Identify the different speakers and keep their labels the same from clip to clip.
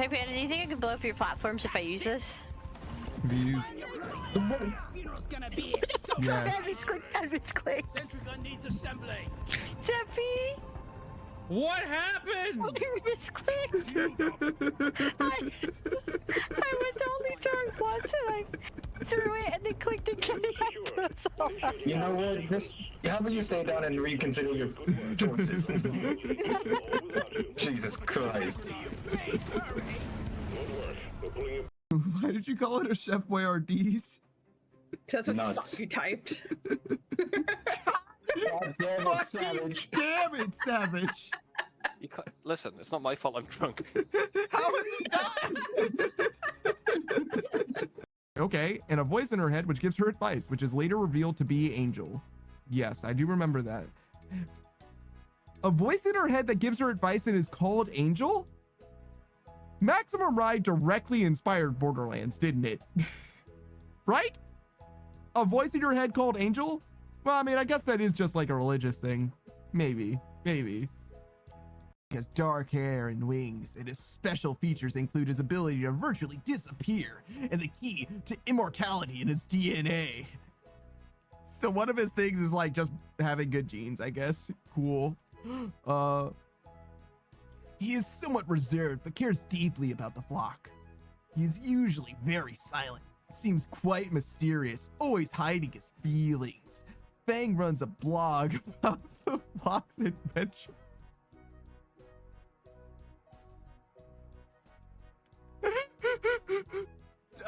Speaker 1: Hey, Panda, do you think I could blow up your platforms if I use this?
Speaker 2: Views. Yeah.
Speaker 1: Admin's click.
Speaker 3: Sentry gun needs assembly.
Speaker 1: Zeppy!
Speaker 4: What happened?
Speaker 1: Admin's click. I went to only throw it once and I threw it and then clicked and came back to us all.
Speaker 5: You know what? How about you stay down and reconsider your choices? Jesus Christ.
Speaker 2: Why did you call it a Chef Boyardee's?
Speaker 6: That's what
Speaker 5: Nuts.
Speaker 6: you typed.
Speaker 5: God damn it, Savage.
Speaker 2: Damn it, Savage.
Speaker 4: You can't, listen, it's not my fault I'm drunk.
Speaker 2: How is it not? Okay, and a voice in her head which gives her advice, which is later revealed to be Angel. Yes, I do remember that. A voice in her head that gives her advice and is called Angel? Maximum Ride directly inspired Borderlands, didn't it? Right? A voice in your head called Angel? Well, I mean, I guess that is just like a religious thing. Maybe. He has dark hair and wings, and his special features include his ability to virtually disappear and the key to immortality in his DNA. So one of his things is like just having good genes, I guess. Cool. He is somewhat reserved, but cares deeply about the flock. He is usually very silent. Seems quite mysterious, always hiding his feelings. Fang runs a blog about the flock's adventure.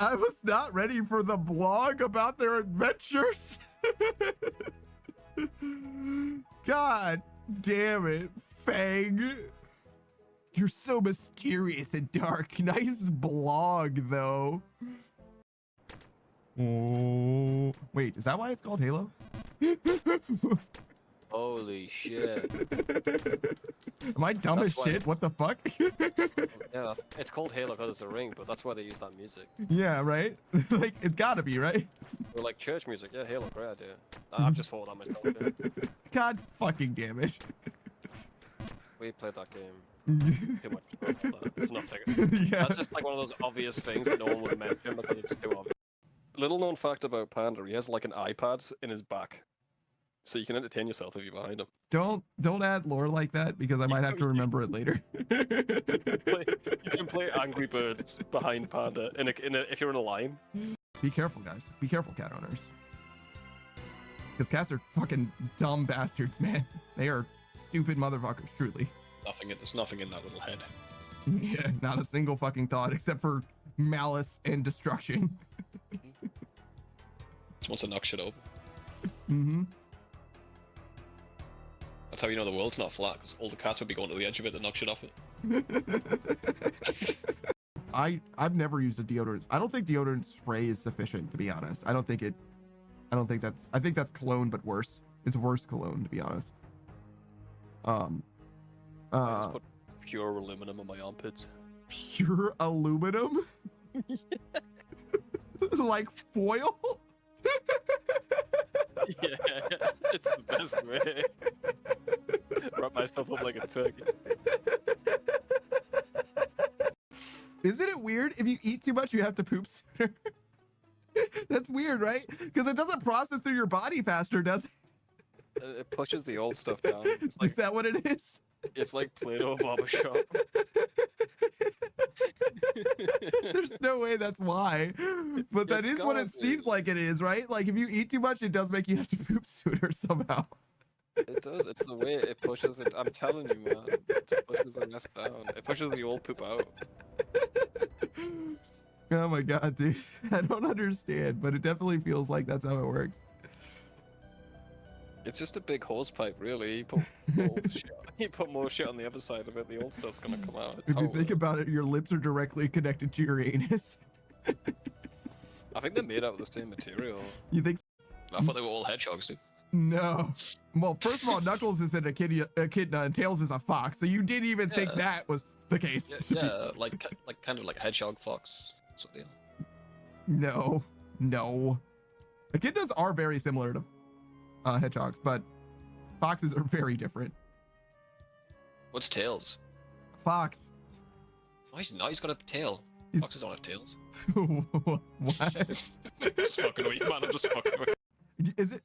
Speaker 2: I was not ready for the blog about their adventures. God damn it, Fang. You're so mysterious and dark. Nice blog, though. Oh, wait, is that why it's called Halo?
Speaker 4: Holy shit.
Speaker 2: Am I dumb
Speaker 4: That's
Speaker 2: as
Speaker 4: why-
Speaker 2: shit? What the fuck?
Speaker 4: Yeah, it's called Halo because it's a ring, but that's why they use that music.
Speaker 2: Yeah, right? Like, it's gotta be, right?
Speaker 4: Or like church music. Yeah, Halo, great idea. I've just thought that myself. Yeah.
Speaker 2: God fucking damn it.
Speaker 4: We played that game too much. It's nothing.
Speaker 2: Yeah.
Speaker 4: That's just like one of those obvious things that no one would mention because it's too obvious. Little known fact about Panda, he has like an iPad in his back. So you can entertain yourself if you're behind him.
Speaker 2: Don't add lore like that because I might have to remember it later.
Speaker 4: You can play Angry Birds behind Panda if you're in a line.
Speaker 2: Be careful, guys. Be careful, cat owners. Because cats are fucking dumb bastards, man. They are stupid motherfuckers, truly.
Speaker 7: There's nothing in that little head.
Speaker 2: Yeah, not a single fucking thought except for malice and destruction.
Speaker 7: Just wants to knock shit over.
Speaker 2: Mm-hmm.
Speaker 7: That's how you know the world's not flat, because all the cats would be going to the edge of it to knock shit off it.
Speaker 2: I've never used a deodorant. I don't think deodorant spray is sufficient, to be honest. I think that's cologne, but worse. It's worse cologne, to be honest.
Speaker 4: I just put pure aluminum on my armpits.
Speaker 2: Pure aluminum? Like foil?
Speaker 4: Yeah, it's the best way. Wrap myself up like a turkey.
Speaker 2: Isn't it weird if you eat too much you have to poop sooner? That's weird, right? Because it doesn't process through your body faster, does it?
Speaker 4: It pushes the old stuff down. It's
Speaker 2: Is that what it is?
Speaker 4: It's like Play-Doh barbershop.
Speaker 2: There's no way that's why. But that is what it seems like it is, right? Like if you eat too much, it does make you have to poop sooner somehow.
Speaker 4: It does. It's the way it pushes it. I'm telling you, man. It pushes the mess down. It pushes the old poop out.
Speaker 2: Oh my god, dude. I don't understand, but it definitely feels like that's how it works.
Speaker 4: It's just a big hose pipe, really. You put more shit on the other side of it, the old stuff's gonna come out.
Speaker 2: If you think about it, your lips are directly connected to your anus.
Speaker 4: I think they're made out of the same material.
Speaker 2: You think so?
Speaker 7: I thought they were all hedgehogs, dude.
Speaker 2: No. Well, first of all, Knuckles is an echidna and Tails is a fox, so you didn't even think that was the case.
Speaker 7: Yeah, like kind of like a hedgehog fox sort of deal.
Speaker 2: No. Echidnas are very similar to hedgehogs, but foxes are very different.
Speaker 7: What's Tails?
Speaker 2: Fox.
Speaker 7: Oh, he's not. He's got a tail.
Speaker 2: He's-
Speaker 7: Foxes don't have tails.
Speaker 2: What?
Speaker 7: Just fucking with you, man. I'm just fucking with you.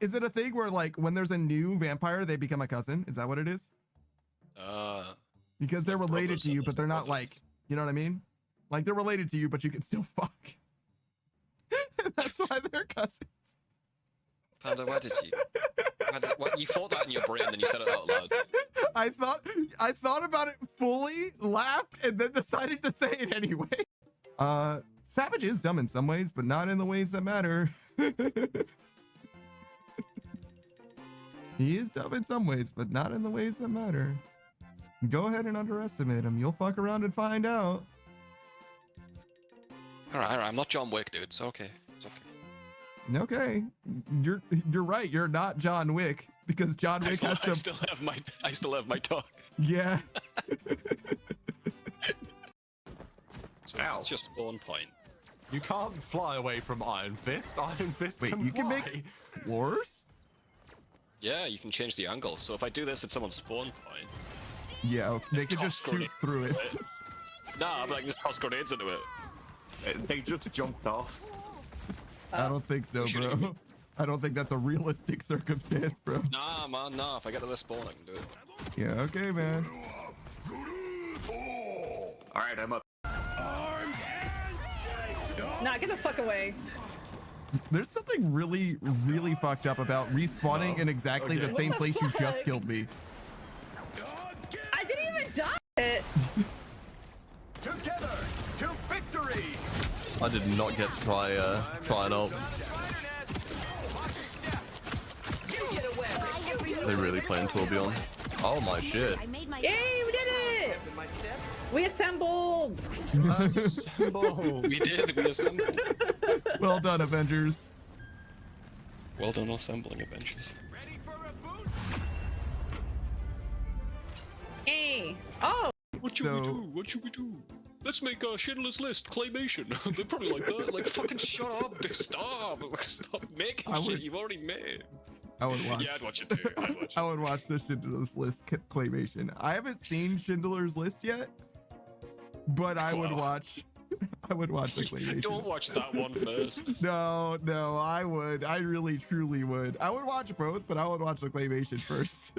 Speaker 2: Is it a thing where like when there's a new vampire they become a cousin? Is that what it is? Because they're
Speaker 7: Like
Speaker 2: related
Speaker 7: brothers,
Speaker 2: to you,
Speaker 7: almost
Speaker 2: but they're not
Speaker 7: brothers.
Speaker 2: like, you know what I mean? Like they're related to you, but you can still fuck. And that's why they're cousins.
Speaker 7: Panda, why did you? What, you thought that in your brain, then you said it out loud.
Speaker 2: I thought about it fully, laughed, and then decided to say it anyway. Savage is dumb in some ways, but not in the ways that matter. He is dumb in some ways, but not in the ways that matter. Go ahead and underestimate him. You'll fuck around and find out.
Speaker 7: Alright, I'm not John Wick, dude. It's okay. It's okay.
Speaker 2: Okay, you're right. You're not John Wick because John Wick has to.
Speaker 7: I still have my dog.
Speaker 2: Yeah.
Speaker 7: So
Speaker 3: Ow.
Speaker 7: it's your spawn point.
Speaker 3: You can't fly away from Iron Fist. Iron Fist
Speaker 2: Wait,
Speaker 3: can
Speaker 2: you can
Speaker 3: fly.
Speaker 2: make floors?
Speaker 7: Yeah, you can change the angle. So if I do this at someone's spawn point,
Speaker 2: Yeah, they can just
Speaker 7: Toss
Speaker 2: shoot
Speaker 7: grenade
Speaker 2: through it.
Speaker 7: into nah, I'm like just toss grenades into it.
Speaker 3: They just jumped off.
Speaker 2: I don't think so,
Speaker 7: Shooting
Speaker 2: bro.
Speaker 7: me.
Speaker 2: I don't think that's a realistic circumstance, bro.
Speaker 7: Nah, man, nah. If I get to this spawn, I can do it.
Speaker 2: Yeah, okay, man.
Speaker 3: All right, I'm up.
Speaker 1: Nah, get the fuck away.
Speaker 2: There's something really, really fucked up about respawning in exactly
Speaker 3: Okay.
Speaker 2: the same
Speaker 1: What the
Speaker 2: place you just
Speaker 1: fuck?
Speaker 2: killed me.
Speaker 1: I didn't even die.
Speaker 3: Together to victory.
Speaker 6: I did not get to try an ult. They really playing Torbjorn. Oh my shit.
Speaker 1: Yay, we did it! We assembled!
Speaker 7: We did. We assembled.
Speaker 2: Well done, Avengers.
Speaker 7: Well done assembling Avengers.
Speaker 1: Hey! Oh!
Speaker 7: What should we do? What should we do? Let's make a Schindler's List claymation. They're probably like that. Like, fucking shut up. Stop. Stop making
Speaker 2: I
Speaker 7: shit
Speaker 2: would-
Speaker 7: you've already made.
Speaker 2: I would watch.
Speaker 7: Yeah, I'd watch it too. I'd watch
Speaker 2: I
Speaker 7: it.
Speaker 2: would watch the Schindler's List claymation. I haven't seen Schindler's List yet, but I would
Speaker 7: Wow.
Speaker 2: watch. I would watch the claymation.
Speaker 7: Don't watch that one first.
Speaker 2: No, I would. I really, truly would. I would watch both, but I would watch the claymation first.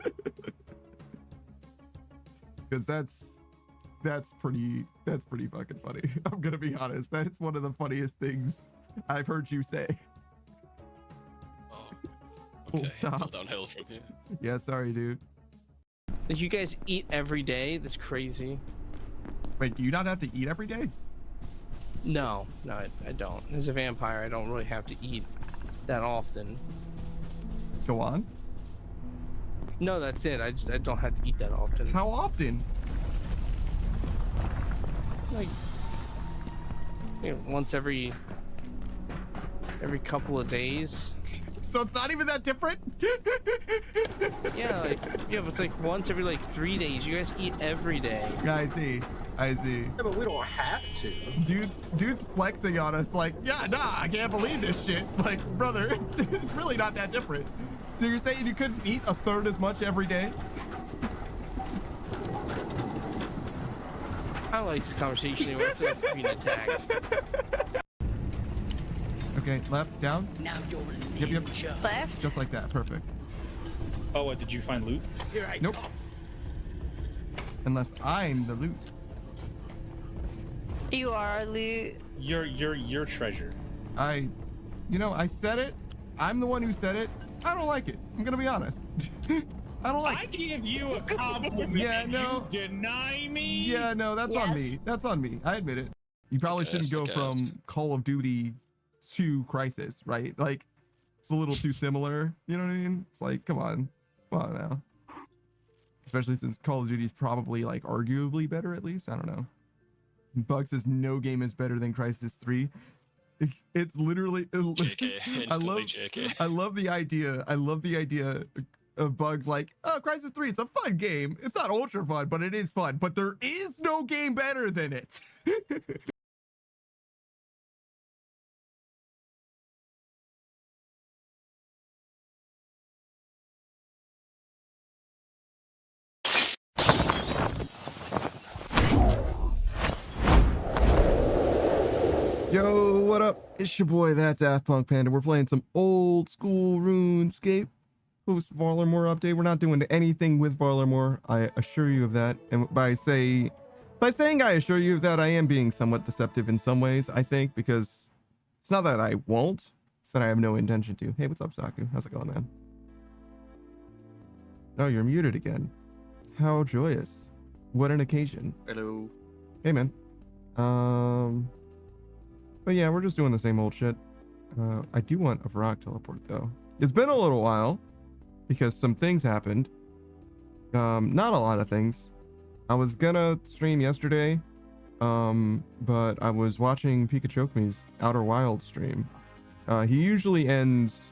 Speaker 2: Because that's pretty fucking funny. I'm gonna be honest. That's one of the funniest things I've heard you say.
Speaker 7: Oh,
Speaker 2: Full
Speaker 7: okay.
Speaker 2: stop.
Speaker 7: All downhill from here.
Speaker 2: Yeah, sorry, dude.
Speaker 8: Like, you guys eat every day? That's crazy.
Speaker 2: Wait, do you not have to eat every day?
Speaker 8: No, I don't. As a vampire, I don't really have to eat that often.
Speaker 2: Go on.
Speaker 8: No, that's it. I don't have to eat that often.
Speaker 2: How often?
Speaker 8: Like, you know, once every couple of days.
Speaker 2: So it's not even that different?
Speaker 8: Yeah, like, yeah, but it's like once every like 3 days. You guys eat every day.
Speaker 2: I see.
Speaker 5: Yeah, but we don't have to.
Speaker 2: Dude's flexing on us like, yeah, nah, I can't believe this shit. Like, brother, it's really not that different. So you're saying you couldn't eat a third as much every day?
Speaker 8: I don't like this conversation anymore. I feel like being attacked.
Speaker 2: Okay, left, down.
Speaker 9: Now you're a
Speaker 2: Yep, yep.
Speaker 9: ninja.
Speaker 1: Left?
Speaker 2: Just like that, perfect.
Speaker 10: Oh, what, did you find loot?
Speaker 9: Here I
Speaker 2: Nope.
Speaker 9: come.
Speaker 2: Unless I'm the loot.
Speaker 1: You are loot.
Speaker 10: Your treasure.
Speaker 2: I said it. I'm the one who said it. I don't like it. I'm gonna be honest. I don't like
Speaker 10: I
Speaker 2: it.
Speaker 10: give you a compliment.
Speaker 2: Yeah,
Speaker 10: and
Speaker 2: no.
Speaker 10: You deny me.
Speaker 2: Yeah, no, that's on
Speaker 1: Yes.
Speaker 2: me. That's on me. I admit it. You probably shouldn't go
Speaker 7: I guess.
Speaker 2: from Call of Duty to Crisis, right? Like, it's a little too similar. You know what I mean? It's like, come on now. Especially since Call of Duty is probably like arguably better, at least. I don't know. Bug says no game is better than Crisis 3. It's literally.
Speaker 7: JK. Instantly JK.
Speaker 2: I love the idea. I love the idea of Bug like, oh, Crisis 3, it's a fun game. It's not ultra fun, but it is fun. But there is no game better than it. Yo, what up? It's your boy, that Daft Punk Panda. We're playing some old school RuneScape. Post Varlamore update. We're not doing anything with Varlamore. I assure you of that. And by saying I assure you of that, I am being somewhat deceptive in some ways, I think, because it's not that I won't, it's that I have no intention to. Hey, what's up, Saku? How's it going, man? Oh, you're muted again. How joyous. What an occasion.
Speaker 6: Hello.
Speaker 2: Hey, man. But yeah, we're just doing the same old shit. I do want a Varrock teleport, though. It's been a little while because some things happened. Not a lot of things. I was gonna stream yesterday, but I was watching Pikachu's Outer Wilds stream. He usually ends,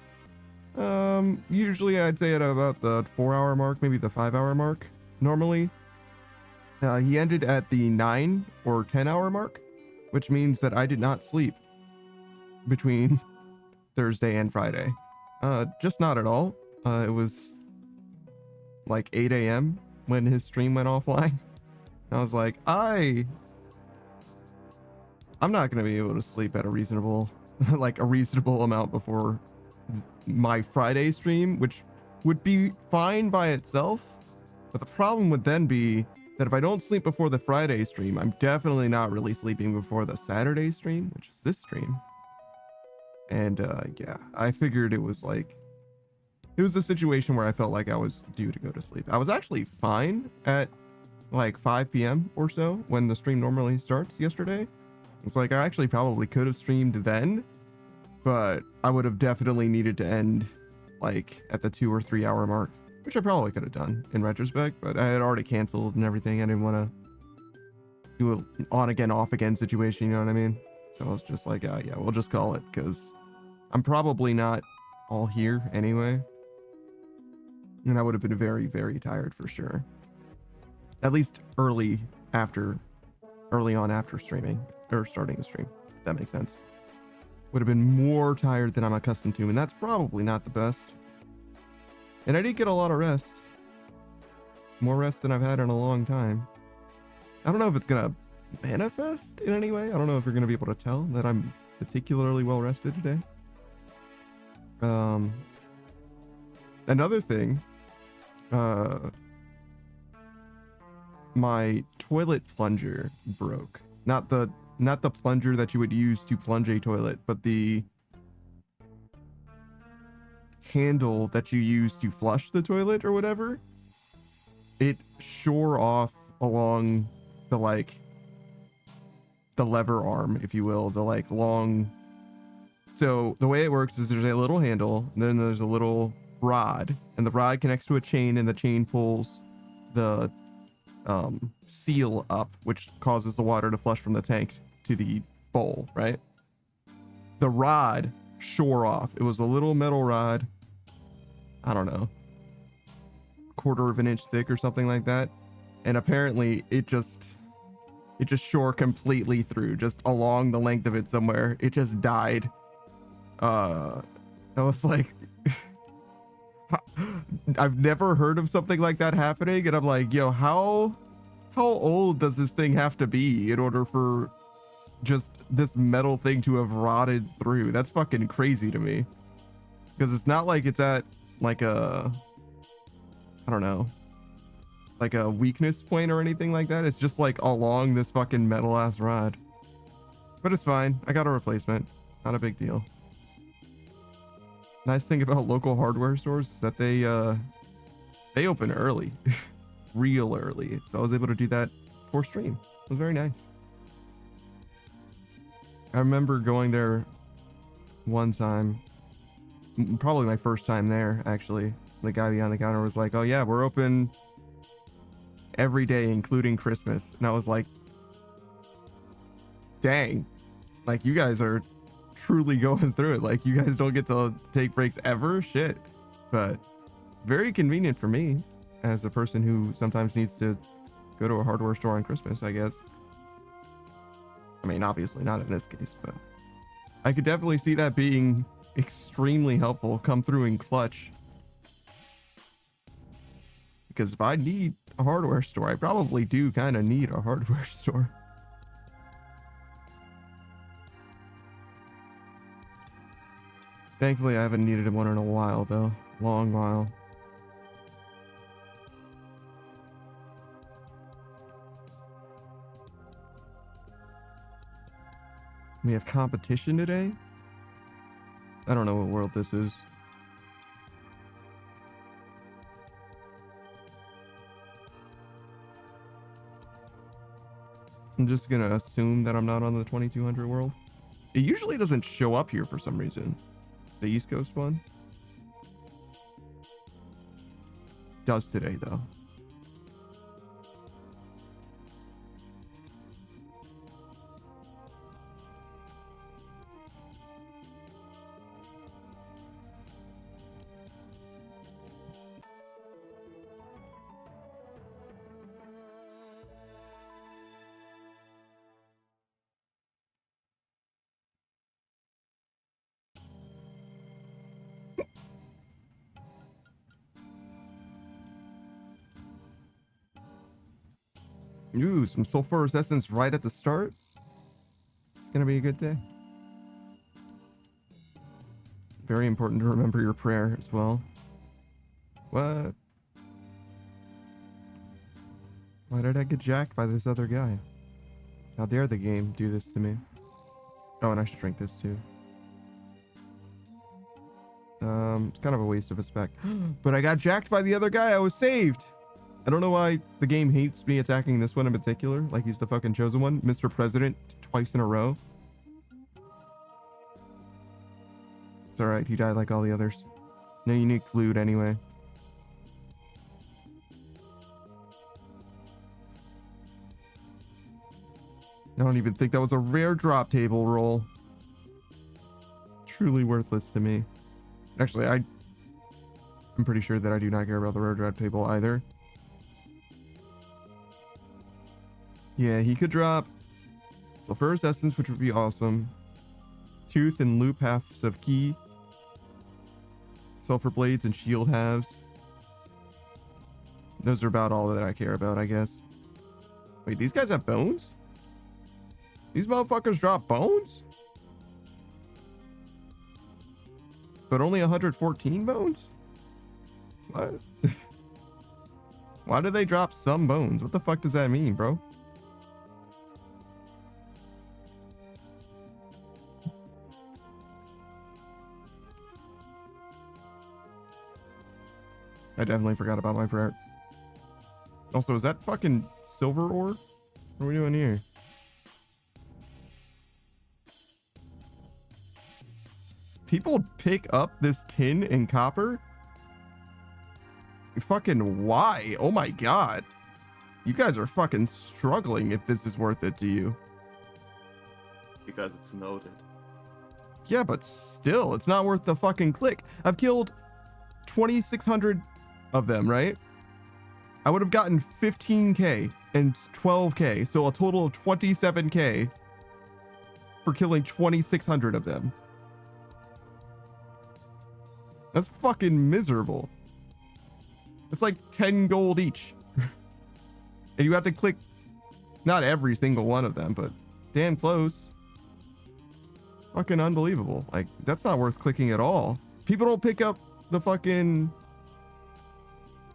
Speaker 2: usually I'd say at about the 4-hour mark, maybe the 5-hour mark, normally. He ended at the 9 or 10-hour mark, which means that I did not sleep between Thursday and Friday. Just not at all. It was like 8 a.m. when his stream went offline. I was like, I'm not going to be able to sleep at a reasonable, like a reasonable amount before my Friday stream, which would be fine by itself. But the problem would then be that if I don't sleep before the Friday stream, I'm definitely not really sleeping before the Saturday stream, which is this stream. And yeah, I figured it was a situation where I felt like I was due to go to sleep. I was actually fine at like 5 p.m. or so when the stream normally starts yesterday. It's like I actually probably could have streamed then, but I would have definitely needed to end like at the 2 or 3 hour mark, which I probably could have done in retrospect, but I had already canceled and everything. I didn't want to do an on again, off again situation, you know what I mean? So I was just like, yeah, we'll just call it, because I'm probably not all here anyway. And I would have been very, very tired for sure. At least early on after streaming, or starting the stream, if that makes sense. Would have been more tired than I'm accustomed to, and that's probably not the best. And I did get a lot of rest. More rest than I've had in a long time. I don't know if it's gonna manifest in any way. I don't know if you're gonna be able to tell that I'm particularly well rested today. Another thing, my toilet plunger broke. Not the plunger that you would use to plunge a toilet, but the handle that you use to flush the toilet or whatever. It shore off along the lever arm, if you will, the long. So the way it works is there's a little handle, and then there's a little rod, and the rod connects to a chain, and the chain pulls the seal up, which causes the water to flush from the tank to the bowl, right? The rod shore off. It was a little metal rod, I don't know, 1/4 of an inch thick or something like that, and apparently it just shore completely through, just along the length of it somewhere. It just died. I was like, I've never heard of something like that happening, and I'm like, yo, how old does this thing have to be in order for just this metal thing to have rotted through? That's fucking crazy to me, because it's not like it's at like a, I don't know, like a weakness point or anything like that. It's just like along this fucking metal ass rod. But it's fine. I got a replacement. Not a big deal. Nice thing about local hardware stores is that they open early. Real early. So I was able to do that for stream. It was very nice. I remember going there one time, probably my first time there actually. The guy behind the counter was like, oh yeah, we're open every day including Christmas. And I was like, dang, like you guys are truly going through it. Like you guys don't get to take breaks ever. Shit. But very convenient for me as a person who sometimes needs to go to a hardware store on Christmas, I guess. I mean, obviously not in this case, but I could definitely see that being extremely helpful. Come through in clutch. Because if I need a hardware store, I probably do kind of need a hardware store. Thankfully, I haven't needed one in a while, though. Long while. We have competition today? I don't know what world this is. I'm just gonna assume that I'm not on the 2200 world. It usually doesn't show up here for some reason. The East Coast one. Does today, though. Ooh, some sulfurous essence right at the start. It's gonna be a good day. Very important to remember your prayer as well. What? Why did I get jacked by this other guy? How dare the game do this to me? Oh, and I should drink this too. It's kind of a waste of a spec. But I got jacked by the other guy. I was saved. I don't know why the game hates me attacking this one in particular. Like he's the fucking chosen one. Mr. President twice in a row. It's alright. He died like all the others. No unique loot anyway. I don't even think that was a rare drop table roll. Truly worthless to me. Actually, I'm pretty sure that I do not care about the rare drop table either. Yeah, he could drop sulfurous essence, which would be awesome. Tooth and loop halves of key. Sulfur blades and shield halves. Those are about all that I care about, I guess. Wait, these guys have bones? These motherfuckers drop bones? But only 114 bones? What? Why do they drop some bones? What the fuck does that mean, bro? I definitely forgot about my prayer. Also, is that fucking silver ore? What are we doing here? People pick up this tin and copper? Fucking why? Oh my god. You guys are fucking struggling if this is worth it to you.
Speaker 9: Because it's noted.
Speaker 2: Yeah, but still, it's not worth the fucking click. I've killed 2,600 of them, right? I would have gotten 15k and 12k, so a total of 27k for killing 2,600 of them. That's fucking miserable. It's like 10 gold each. And you have to click not every single one of them, but damn close. Fucking unbelievable. Like, that's not worth clicking at all. People don't pick up the fucking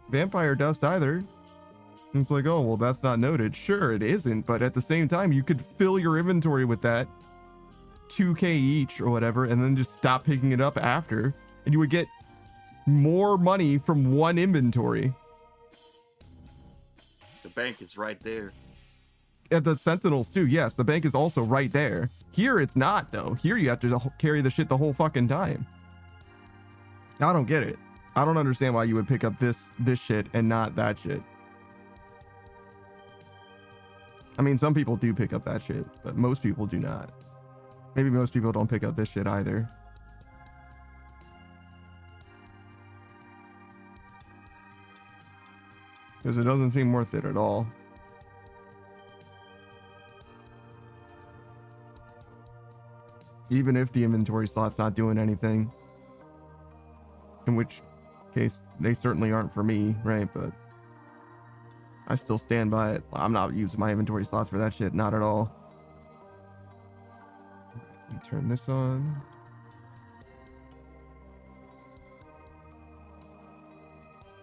Speaker 2: vampire dust either. And it's like, oh, well, that's not noted. Sure, it isn't, but at the same time, you could fill your inventory with that 2k each or whatever, and then just stop picking it up after, and you would get more money from one inventory.
Speaker 9: The bank is right there.
Speaker 2: At the Sentinels too, yes, the bank is also right there. Here it's not though. Here you have to carry the shit the whole fucking time. I don't get it. I don't understand why you would pick up this shit and not that shit. I mean, some people do pick up that shit, but most people do not. Maybe most people don't pick up this shit either. Because it doesn't seem worth it at all. Even if the inventory slot's not doing anything. In which case, they certainly aren't for me, right? But I still stand by it. I'm not using my inventory slots for that shit, not at all. Let me turn this on.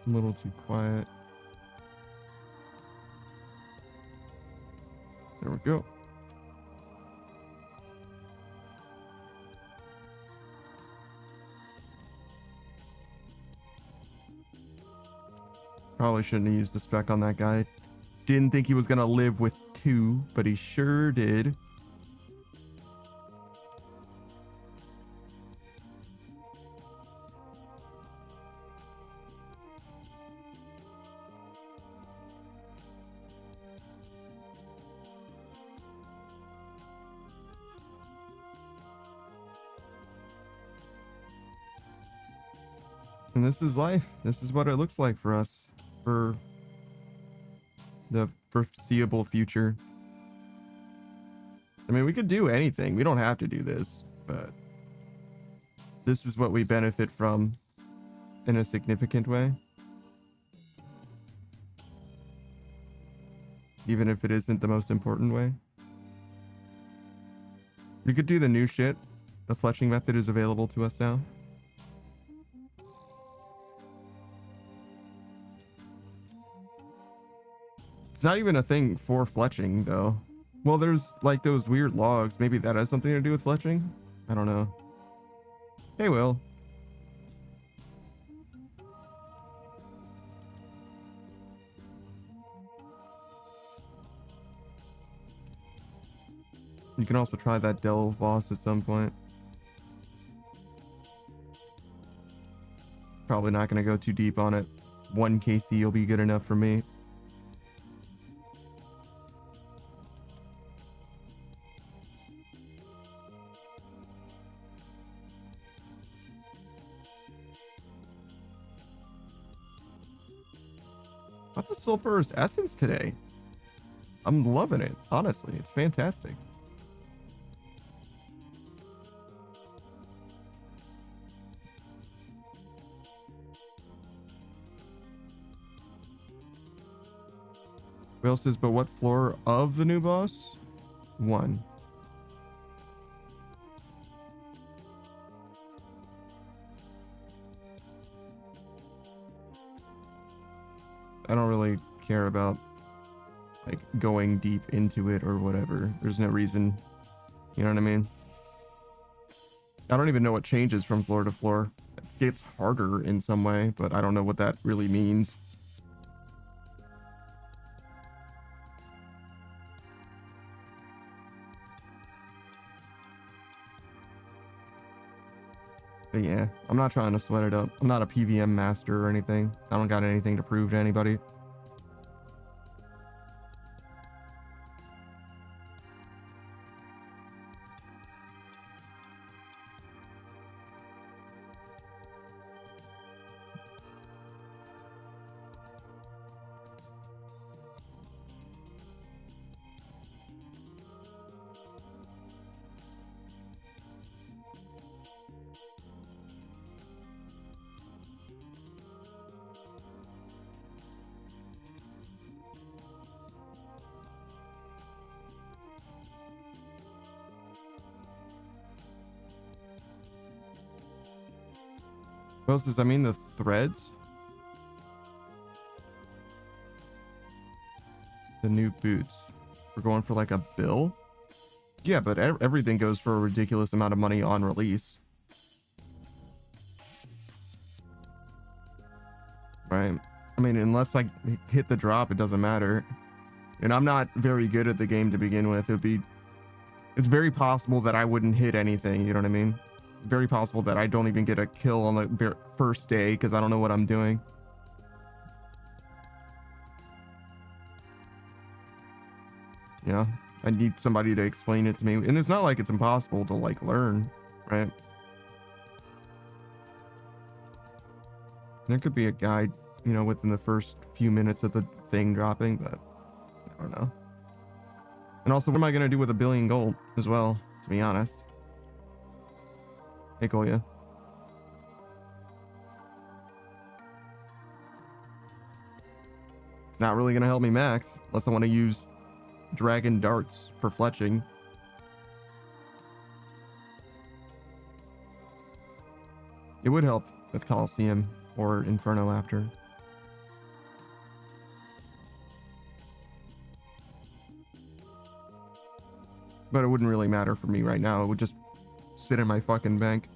Speaker 2: A little too quiet. There we go. Probably shouldn't have used the spec on that guy. Didn't think he was gonna live with 2, but he sure did. And this is life. This is what it looks like for us for the foreseeable future. I mean, we could do anything. We don't have to do this, but this is what we benefit from in a significant way. Even if it isn't the most important way. We could do the new shit. The fletching method is available to us now. It's not even a thing for fletching, though. Well, there's like those weird logs. Maybe that has something to do with fletching? I don't know. Hey, Will. You can also try that Dell Voss at some point. Probably not going to go too deep on it. 1 KC will be good enough for me. Lots of sulfurous essence today. I'm loving it, honestly. It's fantastic. Will says, but what floor of the new boss? 1. I don't really care about like going deep into it or whatever. There's no reason. You know what I mean? I don't even know what changes from floor to floor. It gets harder in some way, but I don't know what that really means. But yeah, I'm not trying to sweat it up. I'm not a PVM master or anything. I don't got anything to prove to anybody. What else does that mean? The threads? The new boots. We're going for like a bill? Yeah, but everything goes for a ridiculous amount of money on release. Right? I mean, unless I hit the drop, it doesn't matter. And I'm not very good at the game to begin with. It's very possible that I wouldn't hit anything, you know what I mean? Very possible that I don't even get a kill on the first day because I don't know what I'm doing. Yeah, I need somebody to explain it to me. And it's not like it's impossible to like learn, right? There could be a guide, you know, within the first few minutes of the thing dropping, but I don't know. And also, what am I going to do with 1 billion gold as well, to be honest? Hey, Kolya. It's not really going to help me max, unless I want to use dragon darts for fletching. It would help with Coliseum or Inferno after. But it wouldn't really matter for me right now. It would just sit in my fucking bank.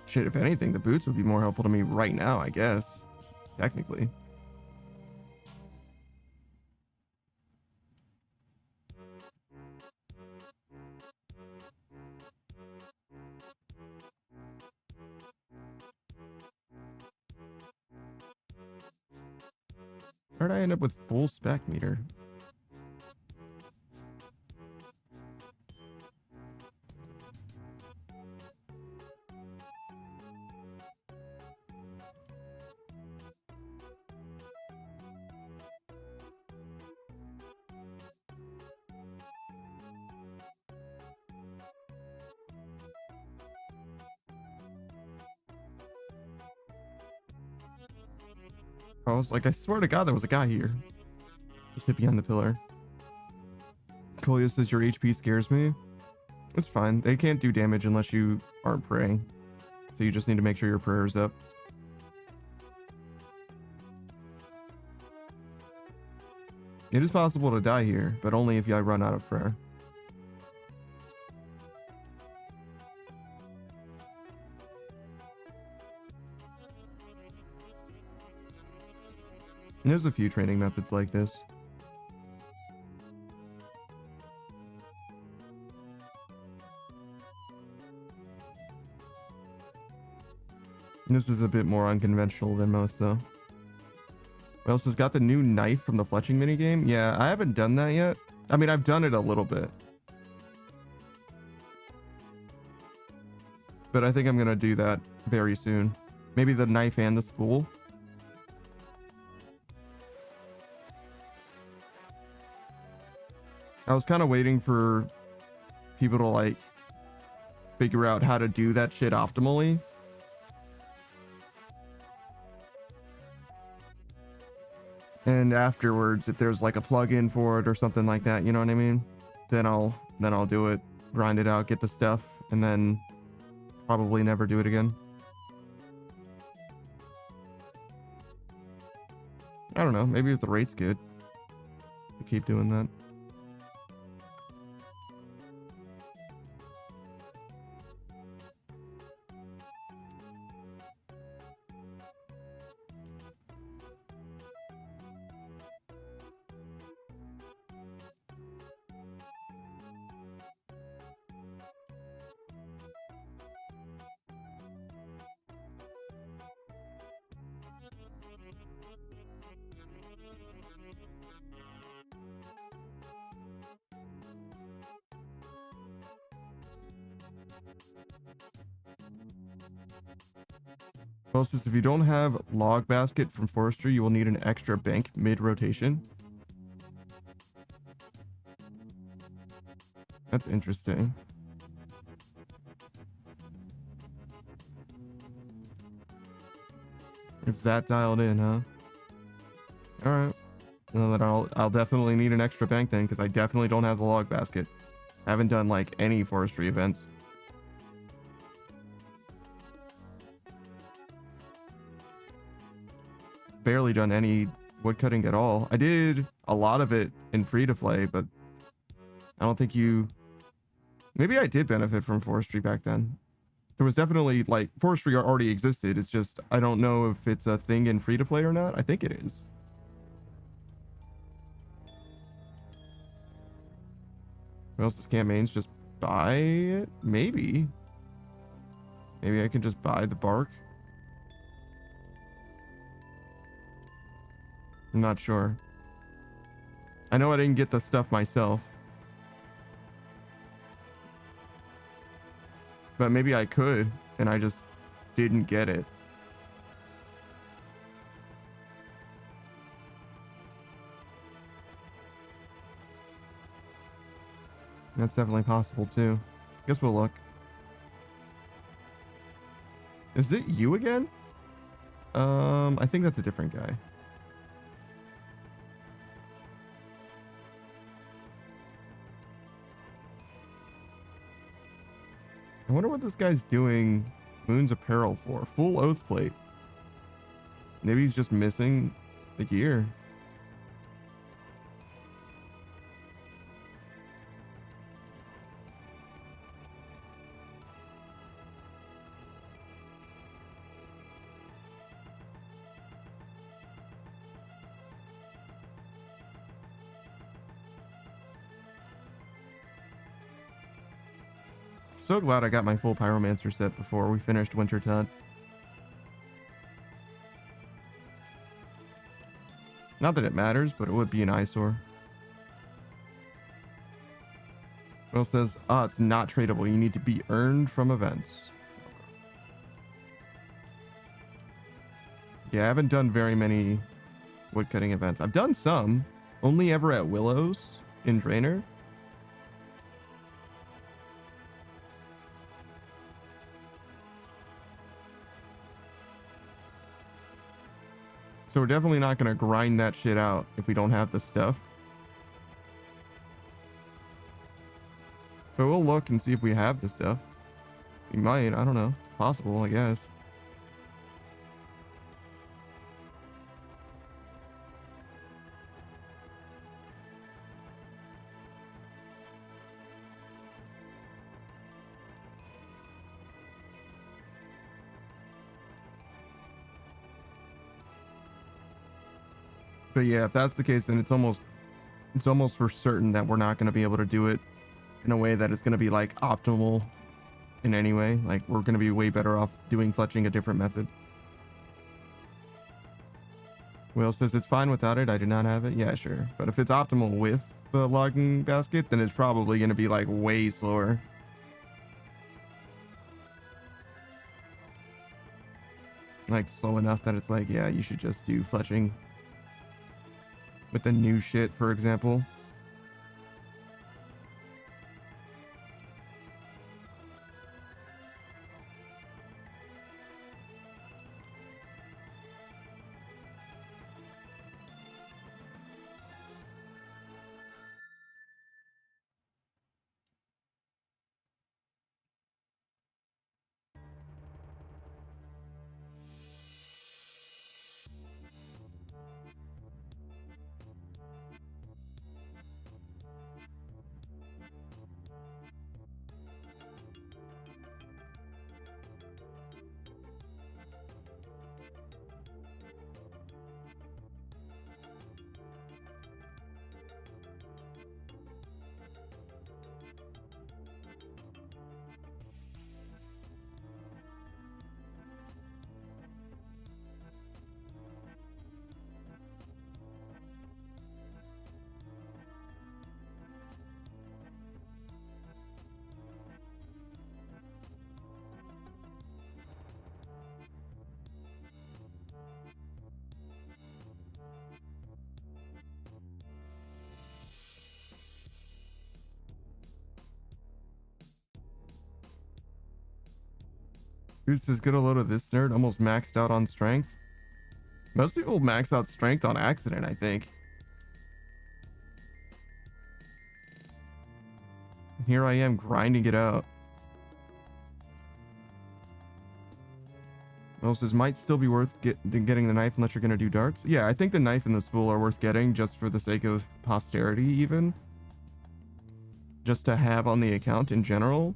Speaker 2: Shit, if anything, the boots would be more helpful to me right now, I guess. Technically. Where'd I end up with full spec meter? I was like, I swear to God, there was a guy here. Just hid behind the pillar. Kolio says your HP scares me. It's fine. They can't do damage unless you aren't praying. So you just need to make sure your prayer's up. It is possible to die here, but only if I run out of prayer. And there's a few training methods like this. And this is a bit more unconventional than most, though. What else has got the new knife from the fletching minigame? Yeah, I haven't done that yet. I mean, I've done it a little bit. But I think I'm going to do that very soon. Maybe the knife and the spool. I was kind of waiting for people to, like, figure out how to do that shit optimally. And afterwards, if there's like a plugin for it or something like that, you know what I mean? Then I'll do it, grind it out, get the stuff, and then probably never do it again. I don't know. Maybe if the rate's good, we keep doing that. Well, it says if you don't have log basket from forestry, you will need an extra bank mid-rotation. That's interesting. It's that dialed in, huh? All right. Well, then I'll definitely need an extra bank then, because I definitely don't have the log basket. I haven't done like any forestry events. Barely done any woodcutting at all. I did a lot of it in free-to-play, but I don't think you... Maybe I did benefit from forestry back then. There was definitely, like, forestry already existed. It's just, I don't know if it's a thing in free-to-play or not. I think it is. What else does campaigns just buy it? Maybe. Maybe I can just buy the bark. I'm not sure. I know I didn't get the stuff myself. But maybe I could, and I just didn't get it. That's definitely possible too. Guess we'll look. Is it you again? I think that's a different guy. I wonder what this guy's doing Moon's apparel for. Full oath plate. Maybe he's just missing the gear. So glad I got my full Pyromancer set before we finished Winter Taunt. Not that it matters, but it would be an eyesore. Will says, it's not tradable. You need to be earned from events. Yeah, I haven't done very many woodcutting events. I've done some, only ever at Willow's in Draenor. So we're definitely not going to grind that shit out if we don't have the stuff. But we'll look and see if we have the stuff. We might, I don't know. It's possible, I guess. But yeah, if that's the case, then it's almost for certain that we're not going to be able to do it in a way that is going to be like optimal in any way. Like we're going to be way better off doing fletching a different method. Will says it's fine without it. I do not have it. Yeah, sure. But if it's optimal with the logging basket, then it's probably going to be like way slower. Like slow enough that it's like, yeah, you should just do fletching with the new shit, for example. Who says get a load of this nerd? Almost maxed out on strength. Most people max out strength on accident, I think. Here I am grinding it out. Will says might still be worth getting the knife unless you're going to do darts. Yeah, I think the knife and the spool are worth getting just for the sake of posterity even. Just to have on the account in general.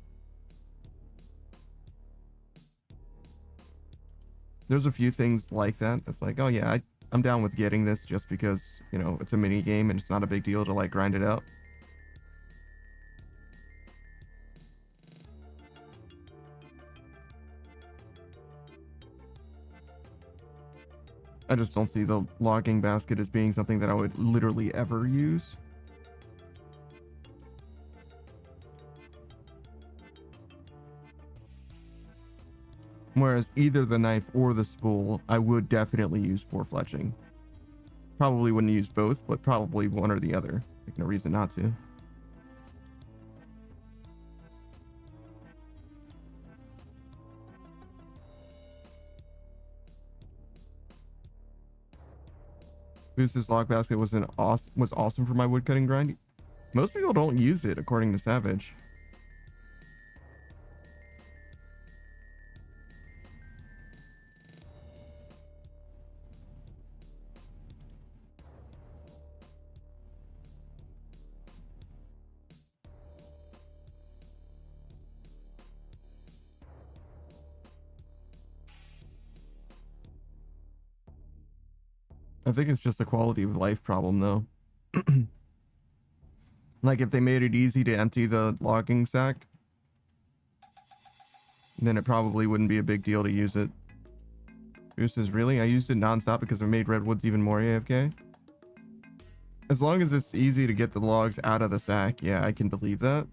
Speaker 2: There's a few things like that. That's like, oh yeah, I'm down with getting this just because, you know, it's a mini game and it's not a big deal to like grind it out. I just don't see the logging basket as being something that I would literally ever use. Whereas either the knife or the spool, I would definitely use for fletching. Probably wouldn't use both, but probably one or the other. Like no reason not to. Boost's log basket was awesome for my woodcutting grind. Most people don't use it, according to Savage. I think it's just a quality of life problem though. Like if they made it easy to empty the logging sack, then it probably wouldn't be a big deal to use it. Goose says, really? I used it nonstop because it made redwoods even more AFK? As long as it's easy to get the logs out of the sack, yeah, I can believe that.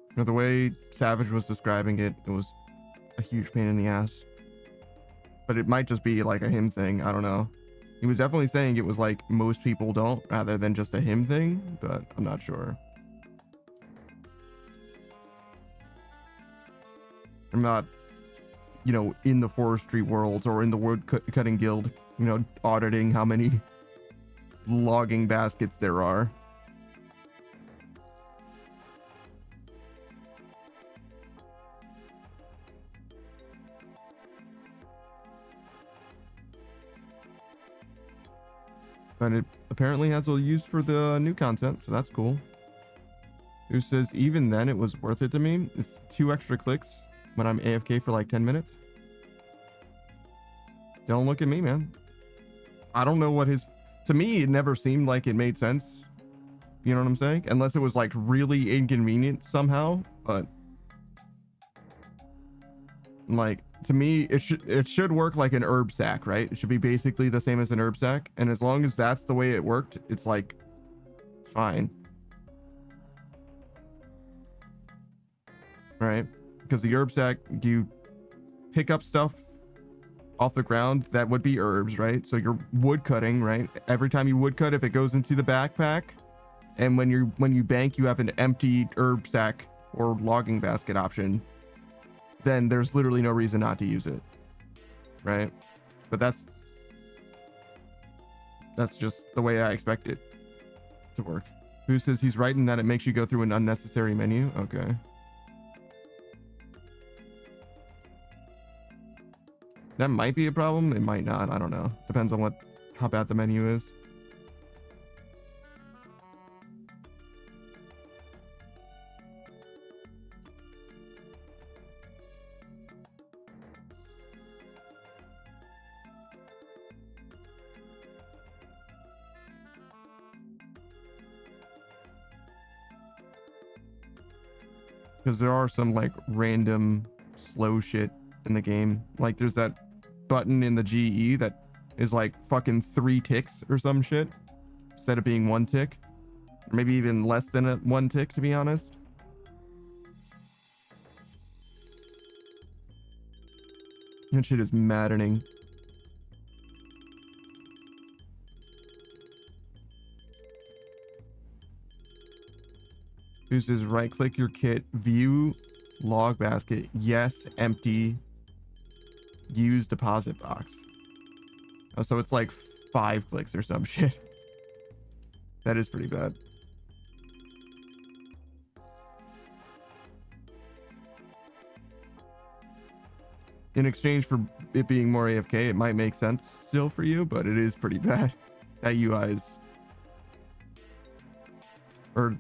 Speaker 2: You know, the way Savage was describing it, it was a huge pain in the ass. But it might just be like a him thing, I don't know. He was definitely saying it was like most people don't, rather than just a him thing, but I'm not sure. I'm not, you know, in the forestry world or in the wood cutting guild, you know, auditing how many logging baskets there are. But it apparently has a use for the new content, so that's cool. Who says, even then it was worth it to me? It's 2 extra clicks when I'm AFK for like 10 minutes. Don't look at me, man. I don't know what his... To me, it never seemed like it made sense. You know what I'm saying? Unless it was like really inconvenient somehow, but... Like, to me, it should work like an herb sack, right? It should be basically the same as an herb sack. And as long as that's the way it worked, it's like, fine. Right? Because the herb sack, you pick up stuff off the ground that would be herbs, right? So you're wood cutting, right? Every time you wood cut, if it goes into the backpack, and when you bank, you have an empty herb sack or logging basket option, then there's literally no reason not to use it, right? But that's just the way I expect it to work. Who says he's right in that it makes you go through an unnecessary menu? Okay. That might be a problem. It might not. I don't know. Depends on how bad the menu is. Because there are some like random slow shit in the game. Like there's that button in the GE that is like fucking 3 ticks or some shit instead of being 1 tick, or maybe even less than 1 tick, to be honest. That shit is maddening. Who says right click your kit, view log basket, yes, empty, use deposit box. Oh, so it's like 5 clicks or some shit. That is pretty bad. In exchange for it being more AFK, it might make sense still for you, but it is pretty bad. That UI is... Or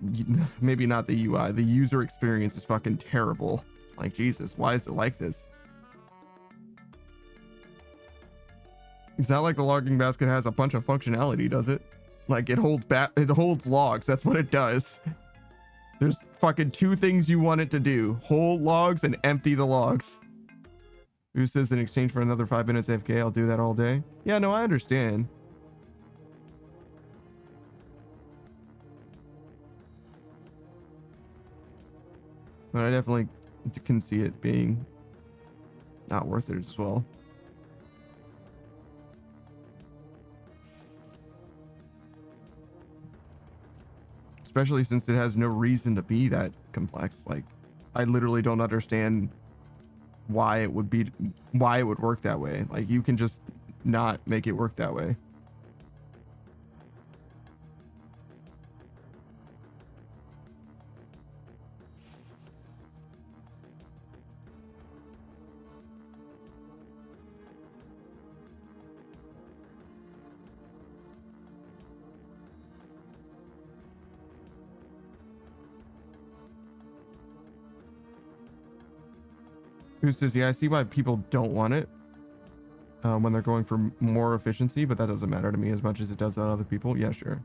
Speaker 2: maybe not the UI. The user experience is fucking terrible. Like, Jesus, why is it like this? It's not like the logging basket has a bunch of functionality, does it? Like, it holds logs. That's what it does. There's fucking 2 things you want it to do. Hold logs and empty the logs. Who says in exchange for another 5 minutes AFK, I'll do that all day? Yeah, no, I understand. But I definitely can see it being not worth it as well. Especially since it has no reason to be that complex. Like, I literally don't understand why it would work that way. Like, you can just not make it work that way. Who says, yeah, I see why people don't want it. when they're going for more efficiency, but that doesn't matter to me as much as it does to other people. Yeah, sure.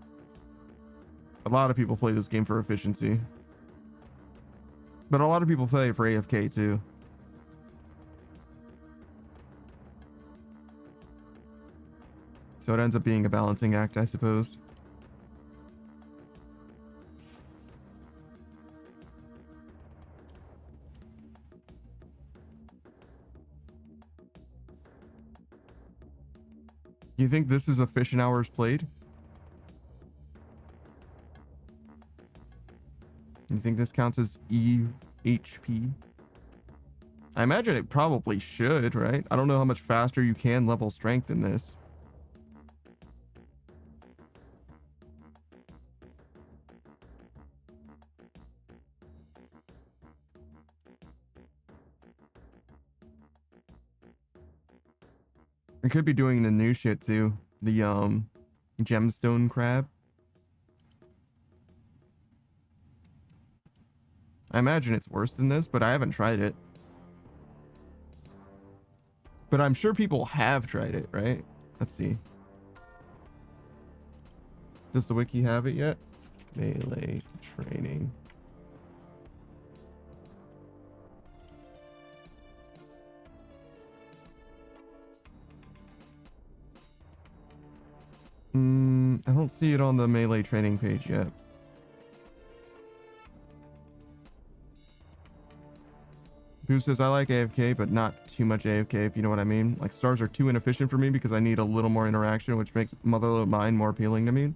Speaker 2: A lot of people play this game for efficiency, but a lot of people play it for AFK too. So it ends up being a balancing act, I suppose. You think this is efficient hours played? You think this counts as EHP? I imagine it probably should, right? I don't know how much faster you can level strength in this. It could be doing the new shit too. The gemstone crab. I imagine it's worse than this, but I haven't tried it. But I'm sure people have tried it, right? Let's see. Does the wiki have it yet? Melee training. I don't see it on the melee training page yet. Boo says, I like AFK, but not too much AFK, if you know what I mean. Like, stars are too inefficient for me because I need a little more interaction, which makes Motherlode Mine more appealing to me.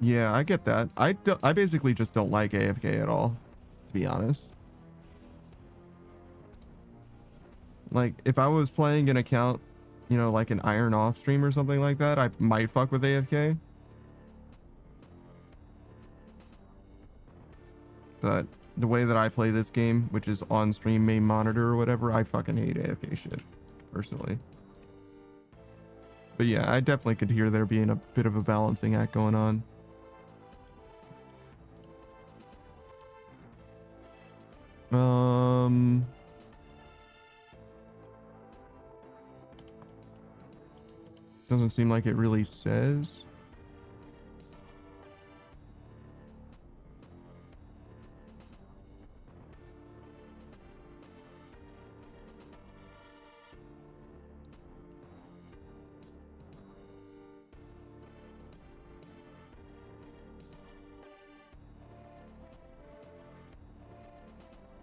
Speaker 2: Yeah, I get that. I basically just don't like AFK at all, to be honest. Like, if I was playing an account, you know, like an Iron Off stream or something like that, I might fuck with AFK. But the way that I play this game, which is on stream main monitor or whatever, I fucking hate AFK shit, personally. But yeah, I definitely could hear there being a bit of a balancing act going on. Doesn't seem like it really says.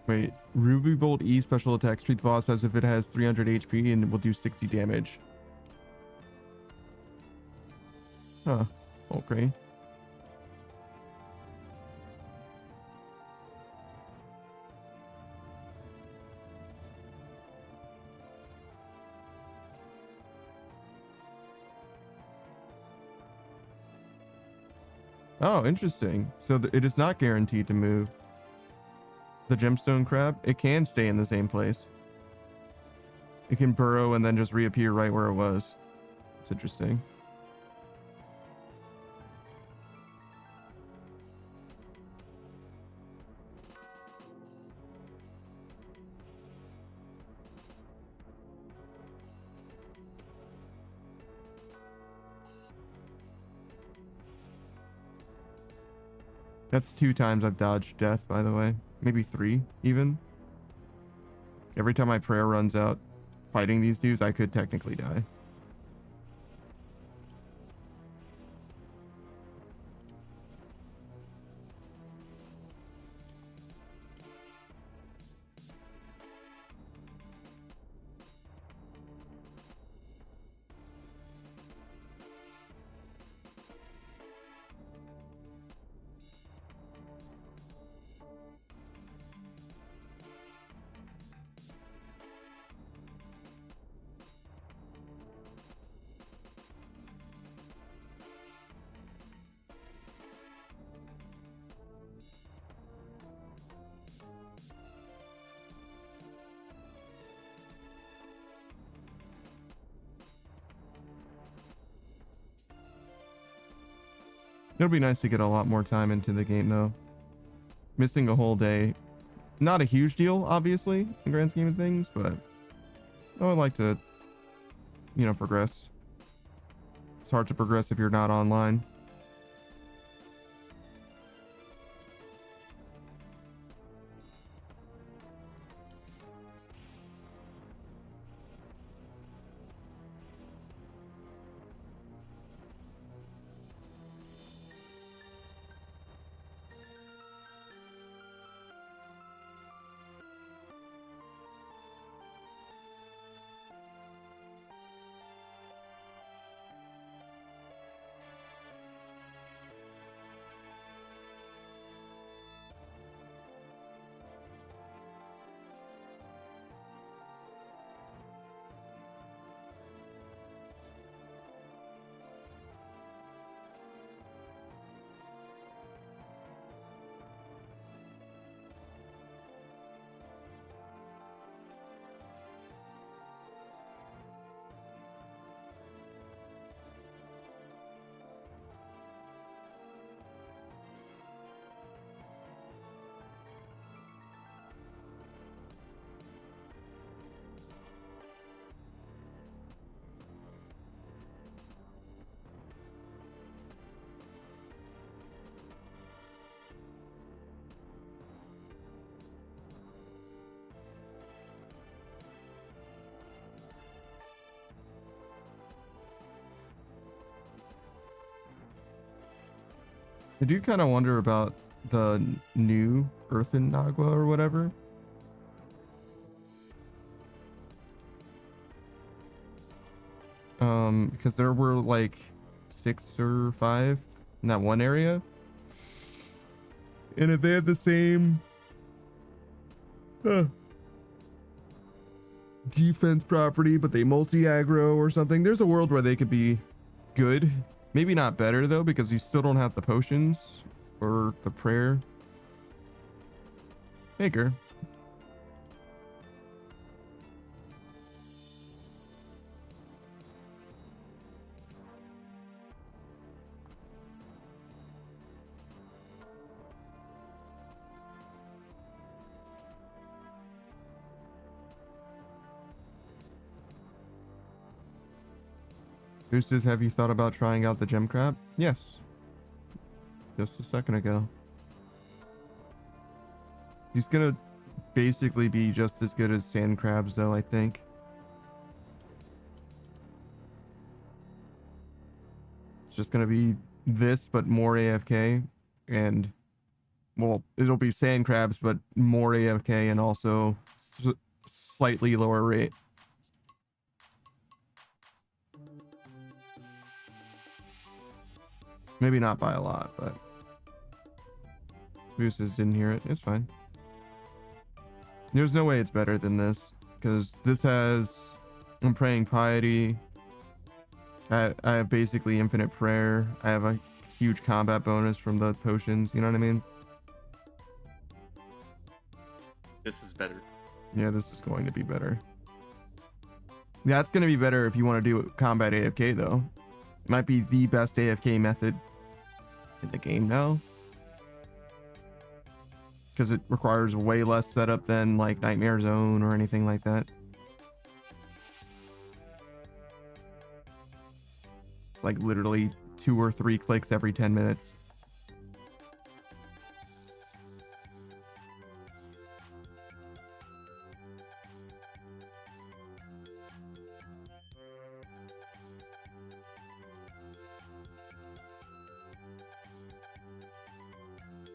Speaker 2: Wait, Ruby Bolt E special attacks treat the boss as if it has 300 HP and will do 60 damage. Huh. Okay. Oh, interesting. So it is not guaranteed to move. The gemstone crab, it can stay in the same place. It can burrow and then just reappear right where it was. It's interesting. That's 2 times I've dodged death, by the way. Maybe 3, even. Every time my prayer runs out fighting these dudes, I could technically die. It'll be nice to get a lot more time into the game, though. missing a whole day. Not a huge deal, obviously, in the grand scheme of things, but I would like to, progress. It's hard to progress if you're not online. I do kind of wonder about the new Earthen Nagua or whatever. Because there were like 6 or 5 in that one area. And if they had the same defense property, but they multi-aggro or something, there's a world where they could be good. Maybe not better though, because you still don't have the potions or the prayer. Hey, girl. Boosters, have you thought about trying out the gem crab? Yes. Just a second ago. He's gonna basically be just as good as sand crabs though, I think. It's just gonna be this, but more AFK. And, well, it'll be sand crabs, but more AFK and also slightly lower rate. Maybe not by a lot, but Boosters didn't hear it. It's fine. There's no way it's better than this, because this has I'm praying piety. I have basically infinite prayer. I have a huge combat bonus from the potions. You know what I mean?
Speaker 9: This is better.
Speaker 2: Yeah, this is going to be better. Yeah, it's going to be better if you want to do combat AFK though. It might be the best AFK method in the game now, because it requires way less setup than like Nightmare Zone or anything like that. It's like literally 2 or 3 clicks every 10 minutes.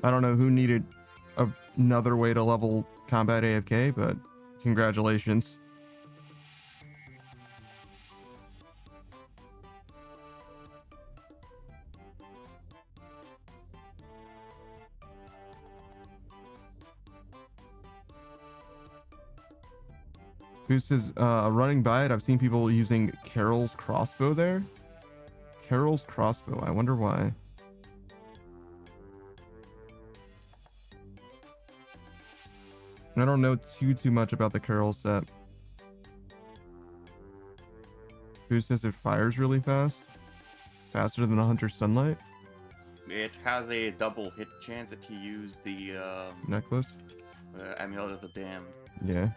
Speaker 2: I don't know who needed another way to level combat AFK, but congratulations. Boost is running by it. I've seen people using Carol's crossbow there. Carol's crossbow. I wonder why. I don't know too much about the Carol set. Who says it fires really fast? Faster than a Hunter's Sunlight?
Speaker 9: it has a double hit chance if you use the
Speaker 2: Necklace.
Speaker 9: Amulet of the Damned.
Speaker 2: Yeah.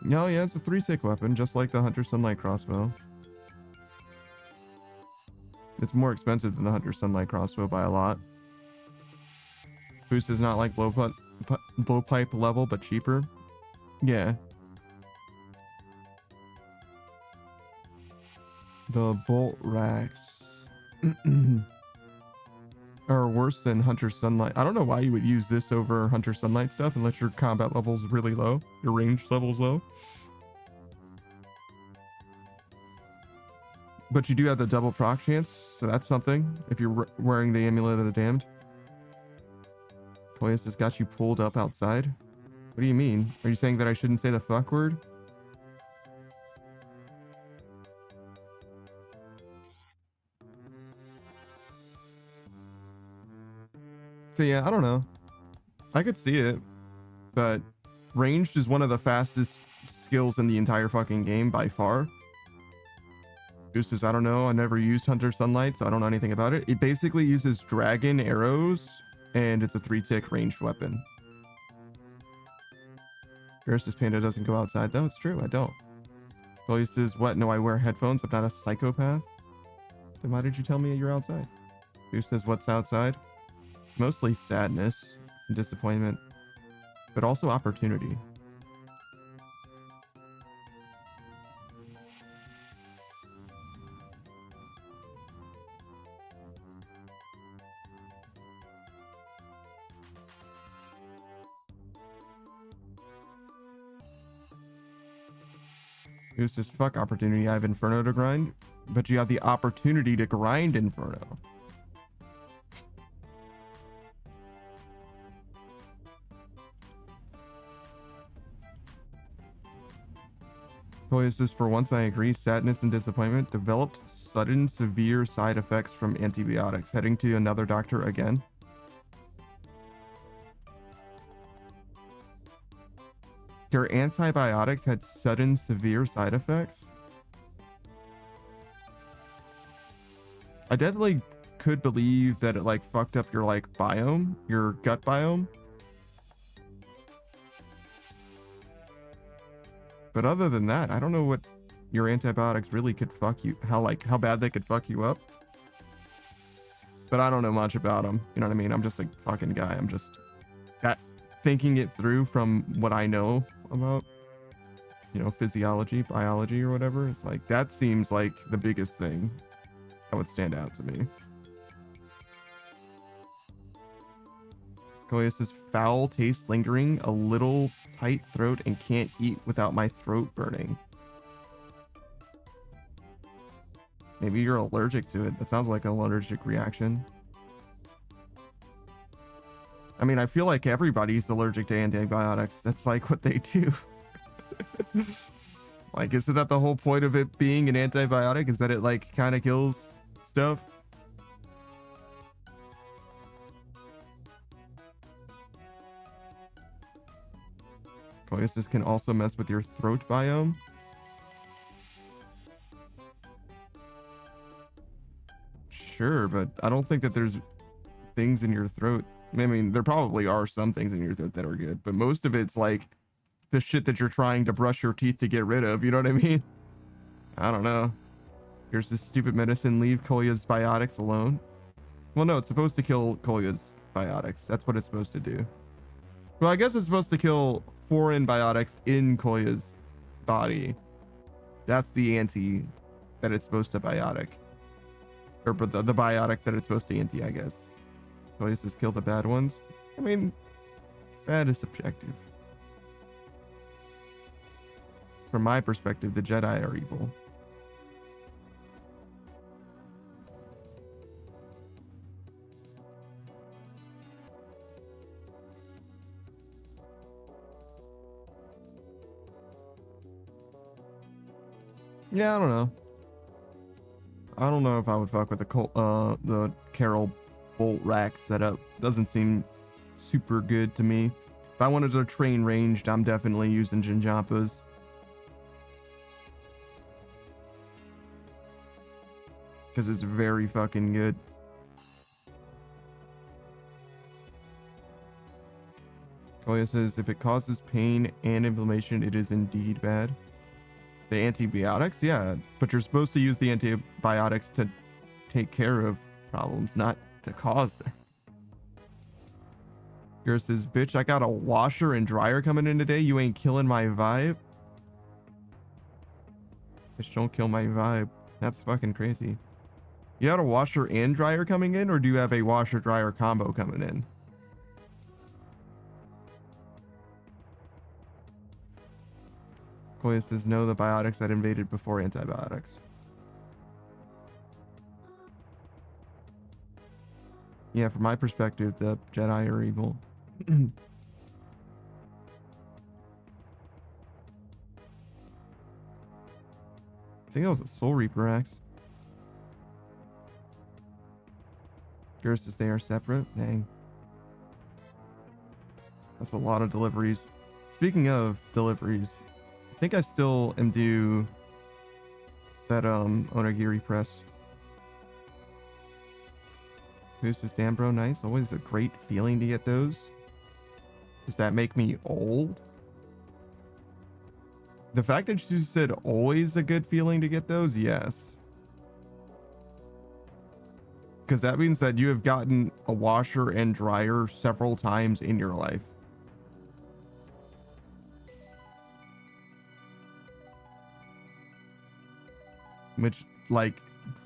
Speaker 2: No, yeah, it's a 3-tick weapon, just like the Hunter Sunlight crossbow. It's more expensive than the Hunter Sunlight crossbow by a lot. Boost is not like blowpipe level, but cheaper. Yeah. The bolt racks are worse than Hunter Sunlight. I don't know why you would use this over Hunter Sunlight stuff unless your combat level's really low, your range level's low. But you do have the double proc chance, so that's something if you're wearing the Amulet of the Damned. Koyas has got you pulled up outside. What do you mean? Are you saying that I shouldn't say the fuck word? So yeah, I don't know. I could see it, but ranged is one of the fastest skills in the entire fucking game by far. Goose says, I don't know. I never used Hunter Sunlight, so I don't know anything about it. It basically uses dragon arrows, and it's a 3-tick ranged weapon. Versus Panda doesn't go outside, though. It's true, I don't. Chloe says, what? No, I wear headphones. I'm not a psychopath. Then why did you tell me you're outside? Goose says, what's outside? Mostly sadness and disappointment, but also opportunity. Goose says, fuck opportunity. I have Inferno to grind, but you have the opportunity to grind Inferno. Says, for once I agree, sadness and disappointment developed sudden severe side effects from antibiotics. Heading to another doctor again. Your antibiotics had sudden severe side effects? I definitely could believe that it like fucked up your like biome, your gut biome. But other than that, I don't know what your antibiotics really could fuck you, how bad they could fuck you up. But I don't know much about them. You know what I mean? I'm just a fucking guy. I'm just thinking it through from what I know about, you know, physiology, biology or whatever. It's like, that seems like the biggest thing that would stand out to me. Goya says, foul taste lingering, a little tight throat, and can't eat without my throat burning. Maybe you're allergic to it. That sounds like an allergic reaction. I mean, I feel like everybody's allergic to antibiotics. That's like what they do. Like, isn't that the whole point of it being an antibiotic? Is that it like kind of kills stuff? Coitus can also mess with your throat biome. Sure, but I don't think that there's things in your throat. I mean, there probably are some things in your throat that are good, but most of it's like the shit that you're trying to brush your teeth to get rid of. You know what I mean? I don't know. Here's this stupid medicine. Leave Kolya's biotics alone. Well, no, it's supposed to kill Kolya's biotics. That's what it's supposed to do. Well, I guess it's supposed to kill foreign biotics in Kolya's body. That's the anti that it's supposed to biotic. Or the biotic that it's supposed to anti, I guess. Kolya says kill the bad ones. I mean, bad is subjective. From my perspective, the Jedi are evil. Yeah, I don't know. I don't know if I would fuck with the Carol bolt rack setup. Doesn't seem super good to me. If I wanted to train ranged, I'm definitely using Jinjampas. because it's very fucking good. Koya says, if it causes pain and inflammation, it is indeed bad. The antibiotics? Yeah, but you're supposed to use the antibiotics to take care of problems, not to cause them. Girl says, bitch, I got a washer and dryer coming in today. You ain't killing my vibe. Bitch, don't kill my vibe. That's fucking crazy. You had a washer and dryer coming in, or do you have a washer dryer combo coming in? Koya says, no, the biotics that invaded before antibiotics. Yeah, from my perspective, the Jedi are evil. I think that was a Soul Reaper axe. Yours says they are separate. Dang. That's a lot of deliveries. Speaking of deliveries, I think I still am due that Onigiri press. Who's this damn bro? Nice. Always a great feeling to get those. Does that make me old? The fact that you said always a good feeling to get those, yes. Because that means that you have gotten a washer and dryer several times in your life. Which, like,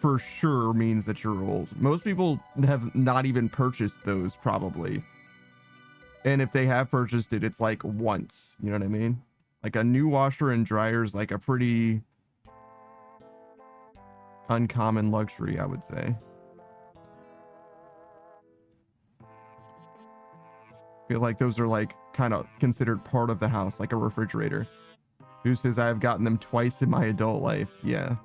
Speaker 2: for sure means that you're old. Most people have not even purchased those, probably. And if they have purchased it, it's like once. You know what I mean? Like a new washer and dryer is like a pretty uncommon luxury, I would say. Feel like those are like kind of considered part of the house, like a refrigerator. Who says I have gotten them twice in my adult life? Yeah.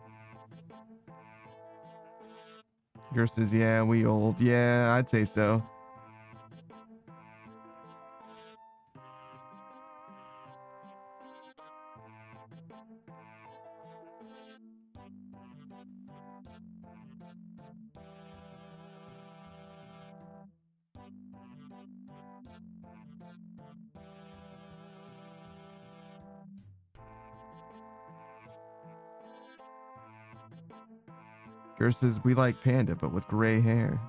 Speaker 2: Yours says, yeah, we old. Yeah, I'd say so. Yours says, we like Panda, but with gray hair.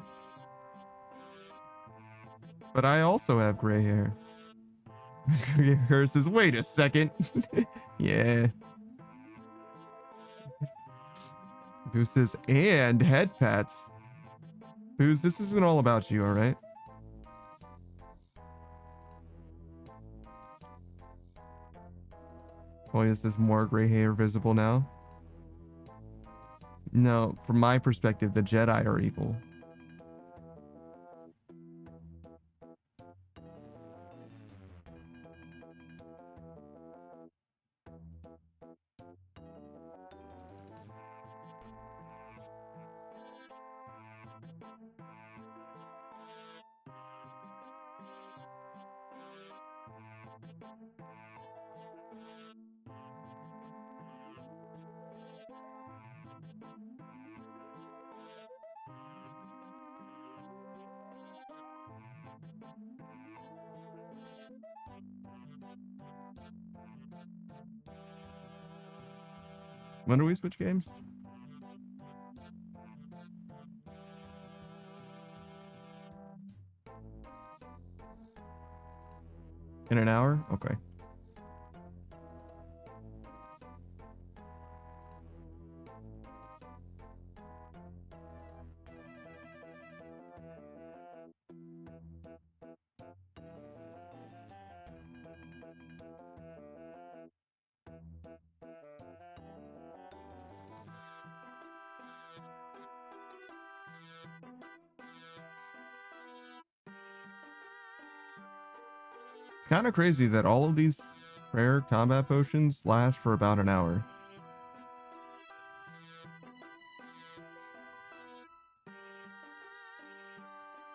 Speaker 2: But I also have gray hair. Yours says, wait a second. Yeah. Boo says, and head pats. Booze, this isn't all about you, all right? Koya says, more gray hair visible now. No, from my perspective, the Jedi are evil. When do we switch games? In an hour? Okay. It's kind of crazy that all of these rare combat potions last for about an hour.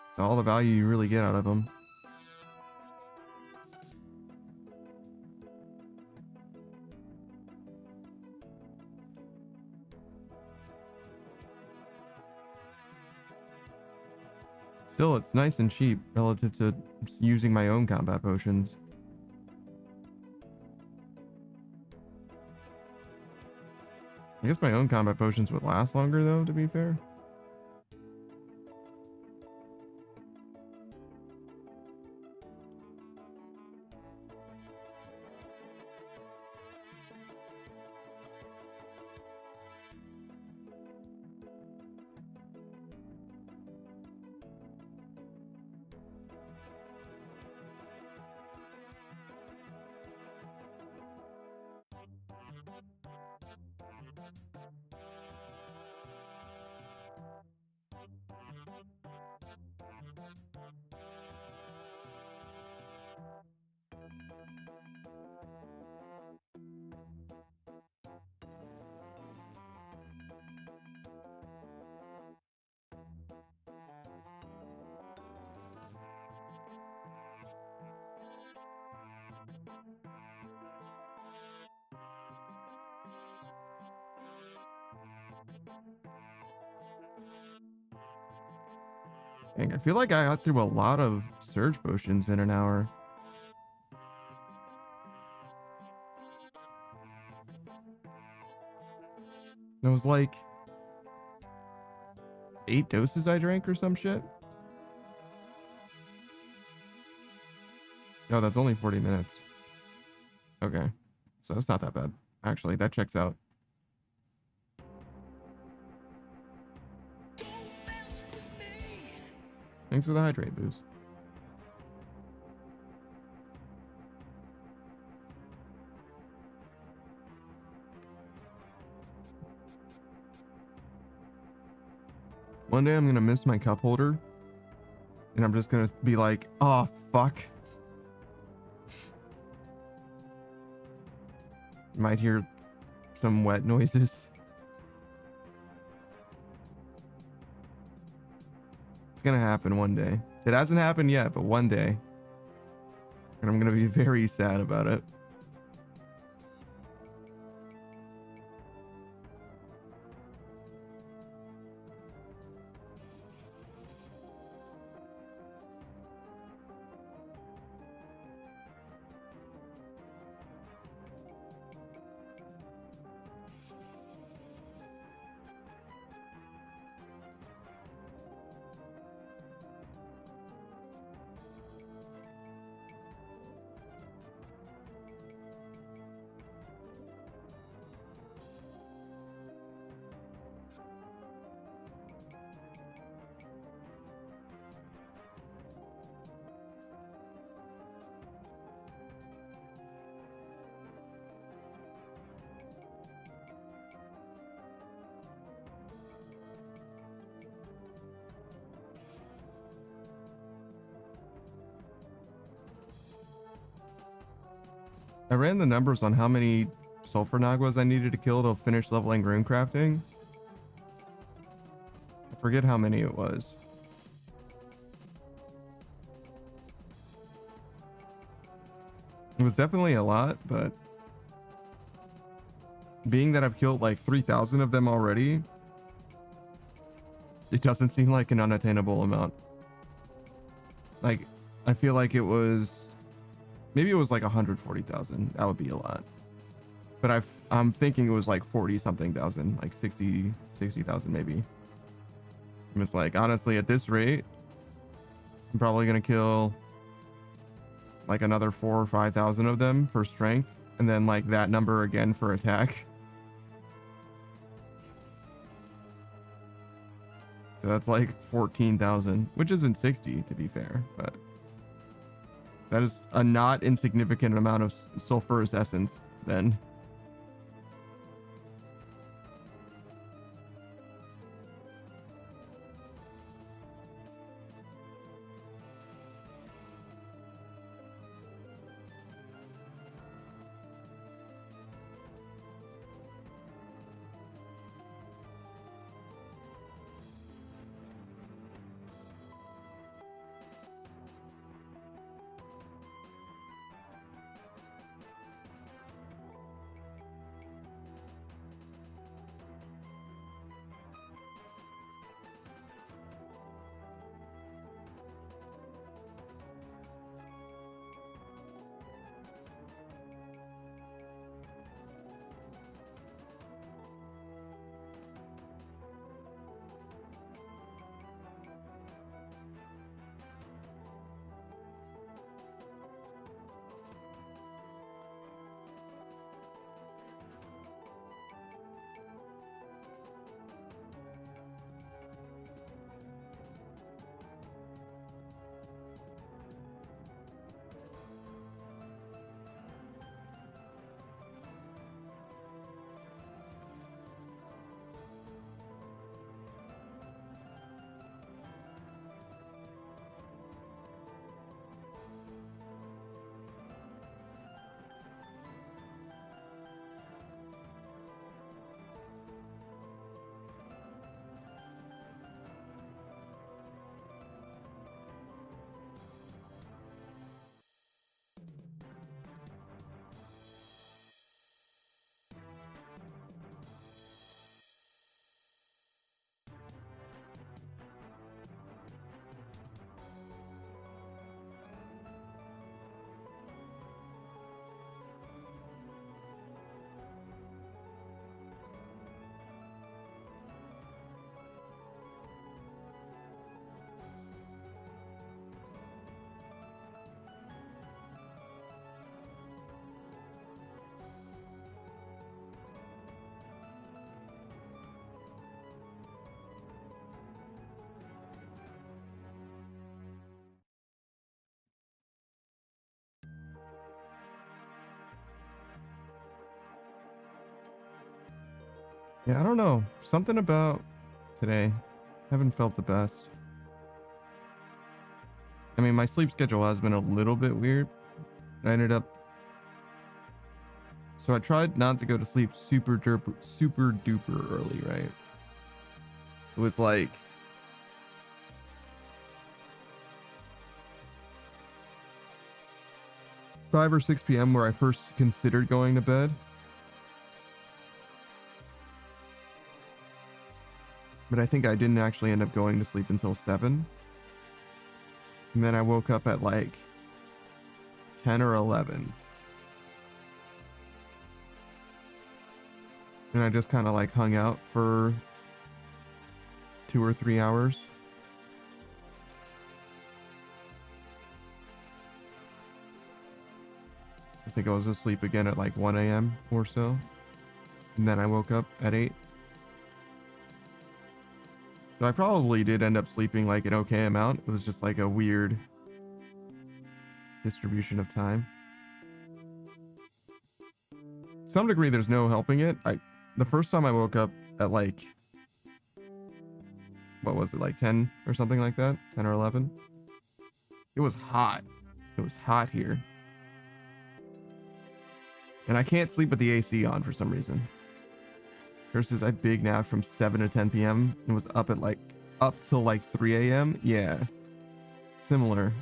Speaker 2: It's all the value you really get out of them. Still, it's nice and cheap relative to using my own combat potions. I guess my own combat potions would last longer, though, to be fair. Dang, I feel like I got through a lot of surge potions in an hour. It was like 8 doses I drank or some shit. No, that's only 40 minutes. Okay. So it's not that bad. Actually, that checks out. Thanks for the hydrate boost. One day I'm gonna miss my cup holder, and I'm just gonna be like, oh fuck. Might hear some wet noises. It's gonna happen one day. It hasn't happened yet, but one day. And I'm gonna be very sad about it. I ran the numbers on how many sulfur naguas I needed to kill to finish leveling rune crafting. I forget how many it was. It was definitely a lot, but being that I've killed like 3,000 of them already, it doesn't seem like an unattainable amount. Like, I feel like it was... Maybe it was like 140,000. That would be a lot. But I'm thinking it was like 40 something thousand, like 60,000 maybe. And it's like, honestly, at this rate, I'm probably going to kill like another 4,000 or 5,000 of them for strength. And then like that number again for attack. So that's like 14,000, which isn't 60 to be fair, but that is a not insignificant amount of sulfurous essence then. Yeah, I don't know. Something about today. Haven't felt the best. I mean, my sleep schedule has been a little bit weird. I ended up... So I tried not to go to sleep super duper early, right? It was like... 5 or 6 p.m. where I first considered going to bed. But I think I didn't actually end up going to sleep until 7. And then I woke up at like 10 or 11. And I just kind of like hung out for 2 or 3 hours. I think I was asleep again at like 1 a.m. or so. And then I woke up at 8. So I probably did end up sleeping like an okay amount. It was just like a weird distribution of time. To some degree, there's no helping it. The first time I woke up at like, what was it, like 10 or something like that? 10 or 11? It was hot. It was hot here. And I can't sleep with the AC on for some reason. Versus I big nap from 7 to 10 p.m. and was up till like 3 a.m. Yeah. Similar.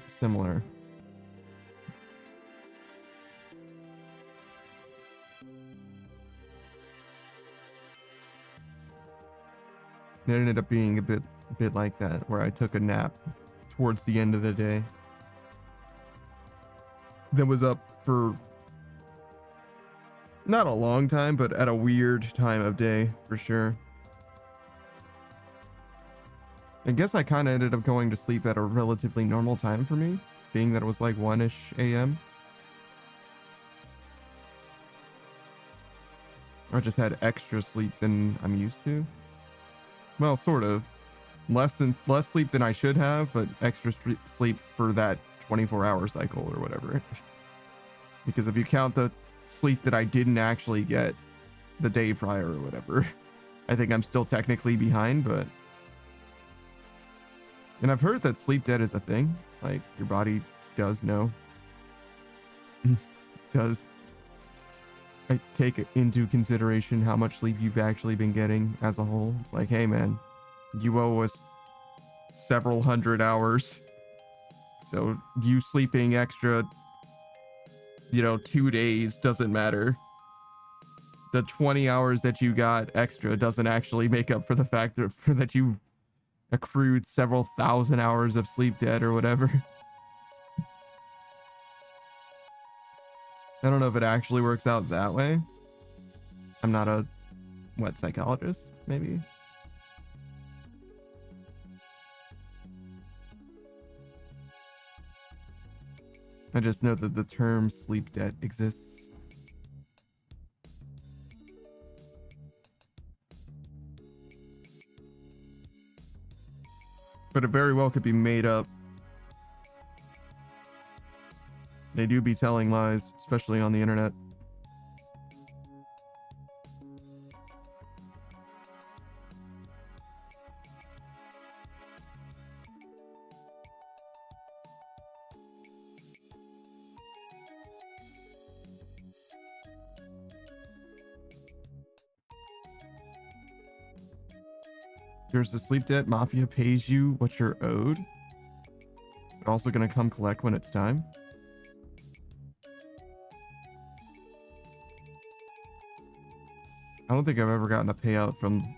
Speaker 2: It ended up being a bit like that, where I took a nap towards the end of the day. Then was up for not a long time, but at a weird time of day for sure. I guess I kind of ended up going to sleep at a relatively normal time for me, being that it was like 1-ish a.m. I just had extra sleep than I'm used to. Well, sort of. Less sleep than I should have, but extra sleep for that 24-hour cycle or whatever. Because if you count the sleep that I didn't actually get the day prior or whatever, I think I'm still technically behind, but... And I've heard that sleep debt is a thing. Like, your body does know. Does take into consideration how much sleep you've actually been getting as a whole. It's like, hey man, you owe us several hundred hours. So you sleeping extra, 2 days doesn't matter. The 20 hours that you got extra doesn't actually make up for the fact that you accrued several thousand hours of sleep debt or whatever. I don't know if it actually works out that way. I'm not a psychologist, maybe. I just know that the term sleep debt exists. But it very well could be made up. They do be telling lies, especially on the internet. There's the sleep debt. Mafia pays you what you're owed. They're also going to come collect when it's time. I don't think I've ever gotten a payout from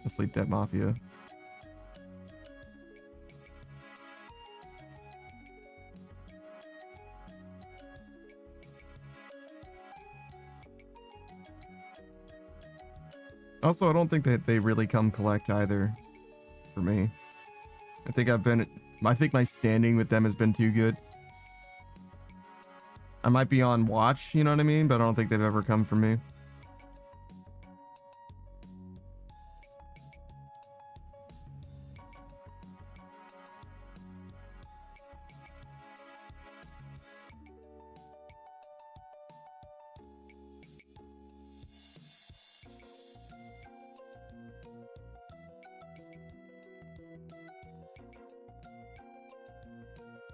Speaker 2: the sleep debt mafia. Also, I don't think that they really come collect either for me. I think my standing with them has been too good. I might be on watch, you know what I mean? But I don't think they've ever come for me.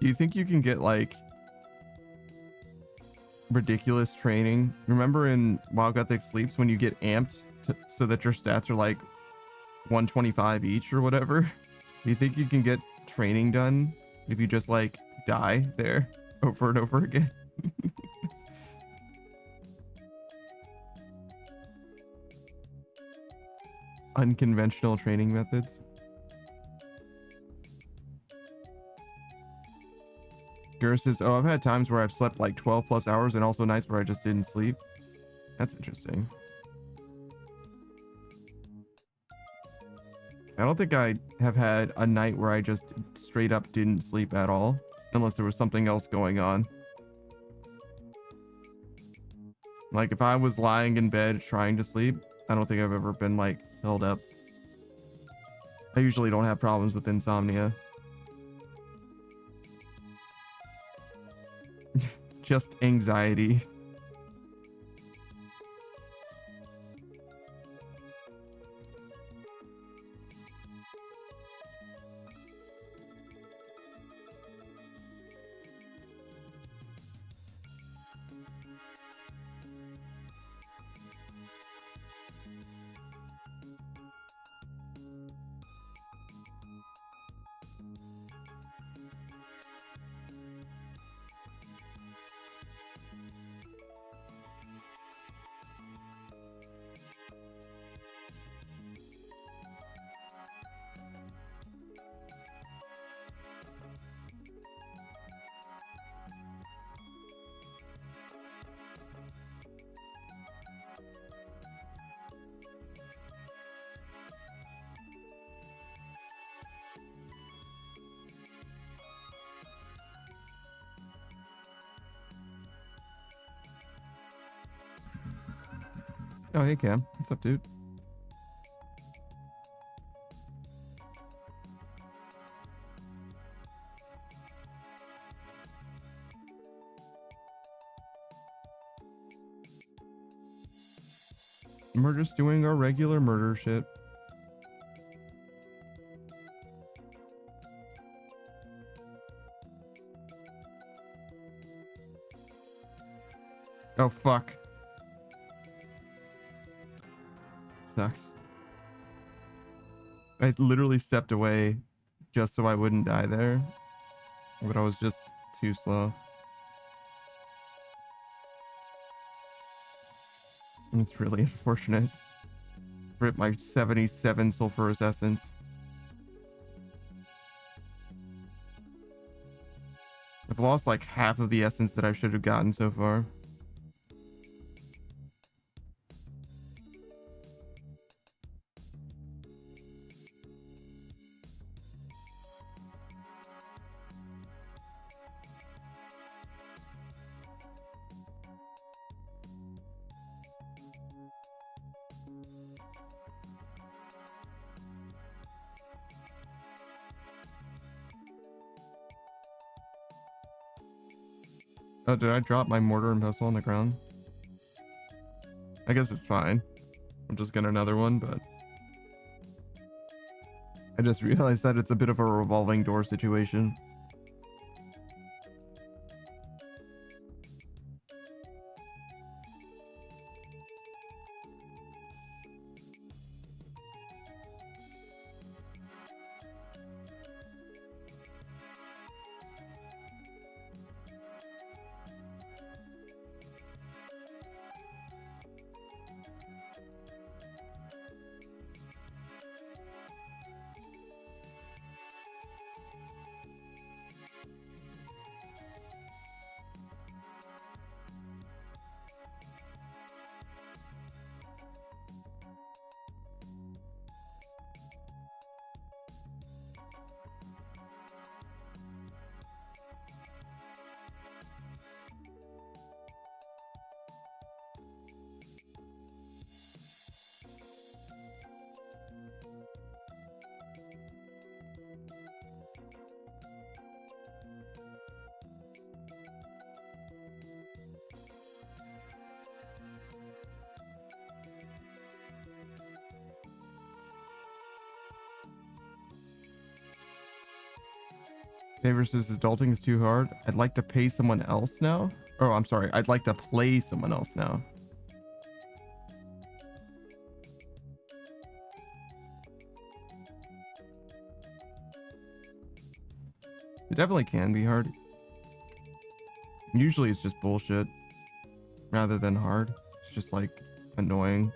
Speaker 2: Do you think you can get like ridiculous training? Remember in Wild Gothic Sleeps when you get amped so that your stats are like 125 each or whatever? Do you think you can get training done if you just like die there over and over again? Unconventional training methods. Gura says, oh, I've had times where I've slept like 12 plus hours and also nights where I just didn't sleep. That's interesting. I don't think I have had a night where I just straight up didn't sleep at all, unless there was something else going on. Like if I was lying in bed trying to sleep, I don't think I've ever been like held up. I usually don't have problems with insomnia. Just anxiety. Oh, hey Cam. What's up, dude? We're just doing our regular murder shit. Oh, fuck. Sucks. I literally stepped away just so I wouldn't die there, but I was just too slow. It's really unfortunate. Rip my 77 sulfurous essence. I've lost like half of the essence that I should have gotten so far. Oh, did I drop my mortar and pestle on the ground? I guess it's fine. I'll just get another one, but I just realized that it's a bit of a revolving door situation. Okay, versus adulting is too hard. I'd like to pay someone else now. Oh, I'm sorry. I'd like to play someone else now. It definitely can be hard. Usually it's just bullshit rather than hard. It's just like annoying.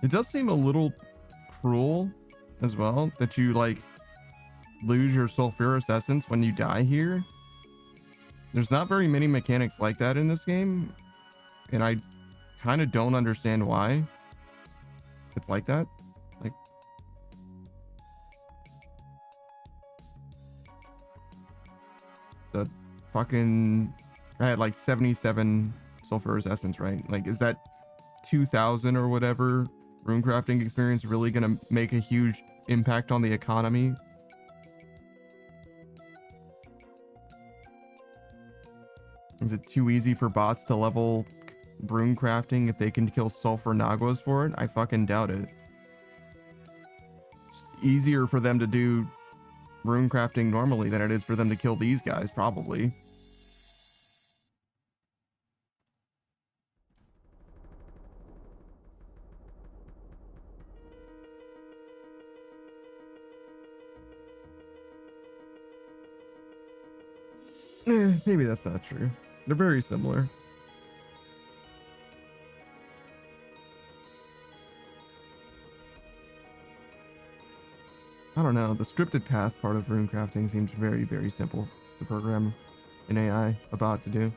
Speaker 2: It does seem a little cruel as well that you like lose your sulfurous essence when you die here. There's not very many mechanics like that in this game, and I kind of don't understand why it's like that. Like, the fucking, I had like 77 sulfurous essence, right? Like, is that 2,000 or whatever rune crafting experience really gonna make a huge impact on the economy? Is it too easy for bots to level rune crafting if they can kill sulfur naguas for it? I fucking doubt it. It's easier for them to do rune crafting normally than it is for them to kill these guys, probably. Maybe that's not true. They're very similar. I don't know. The scripted path part of rune crafting seems very, very simple to program an AI, a bot, to do.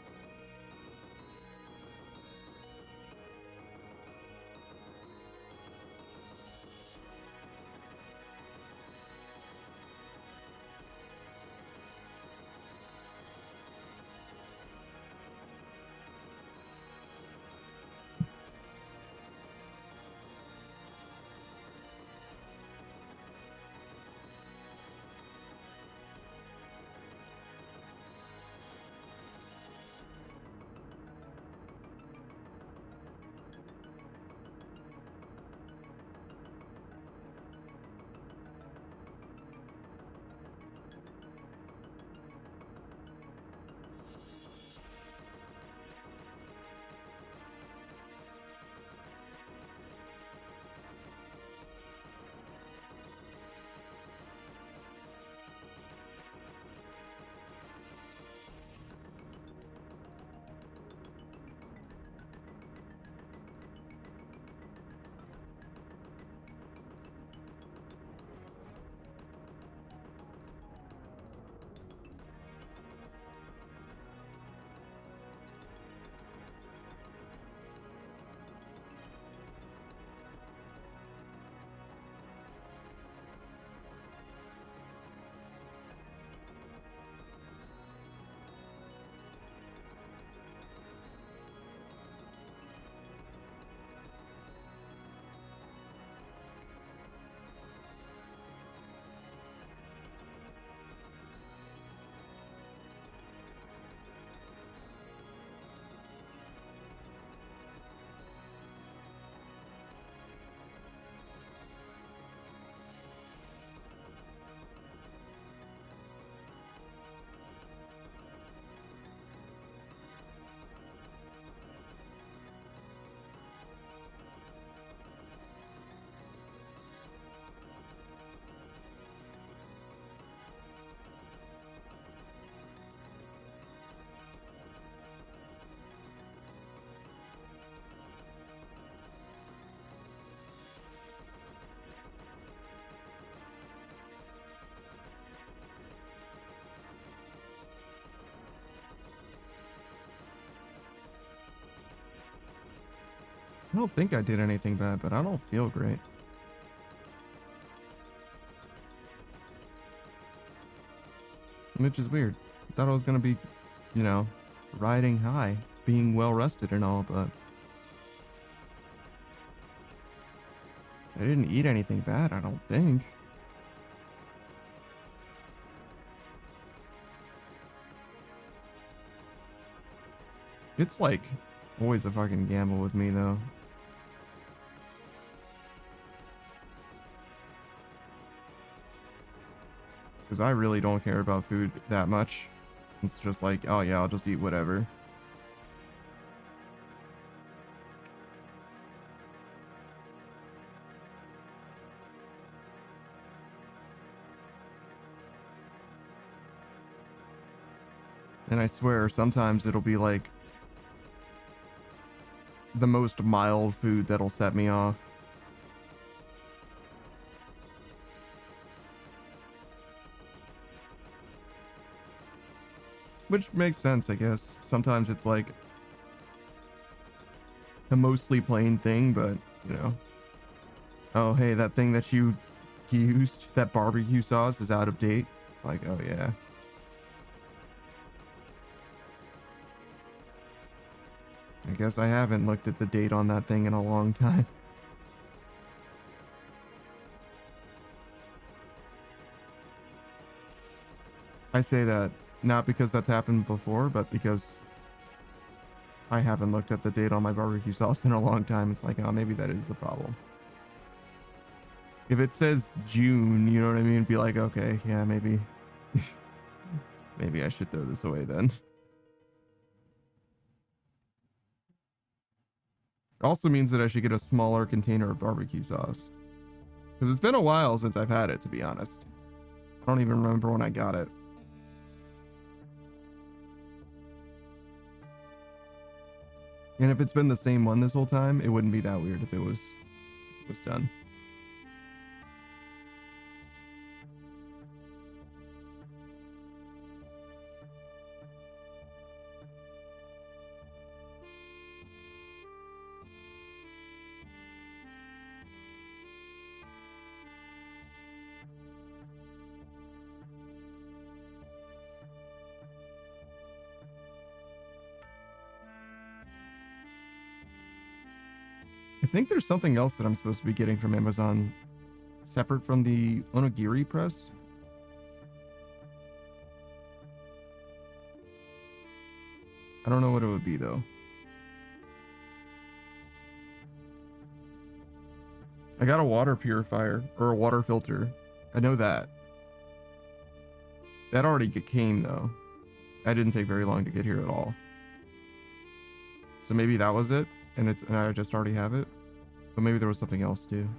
Speaker 2: I don't think I did anything bad, but I don't feel great. Which is weird. I thought I was gonna be, you know, riding high, being well rested and all, but I didn't eat anything bad, I don't think. It's like always a fucking gamble with me though. Because I really don't care about food that much. It's just like, oh yeah, I'll just eat whatever. And I swear, sometimes it'll be like the most mild food that'll set me off. Which makes sense, I guess. Sometimes it's like a mostly plain thing, but, you know. Oh, hey, that thing that you used, that barbecue sauce is out of date. It's like, oh, yeah. I guess I haven't looked at the date on that thing in a long time. I say that not because that's happened before, but because I haven't looked at the date on my barbecue sauce in a long time. It's like, oh, maybe that is the problem. If it says June, you know what I mean? Be like, okay, yeah, maybe. Maybe I should throw this away then. Also means that I should get a smaller container of barbecue sauce. Because it's been a while since I've had it, to be honest. I don't even remember when I got it. And if it's been the same one this whole time, it wouldn't be that weird if it was done. I think there's something else that I'm supposed to be getting from Amazon separate from the onigiri press. I don't know what it would be though. I got a water purifier or a water filter. I know that. That already came though. That didn't take very long to get here at all. So maybe that was it, and I just already have it. But maybe there was something else too.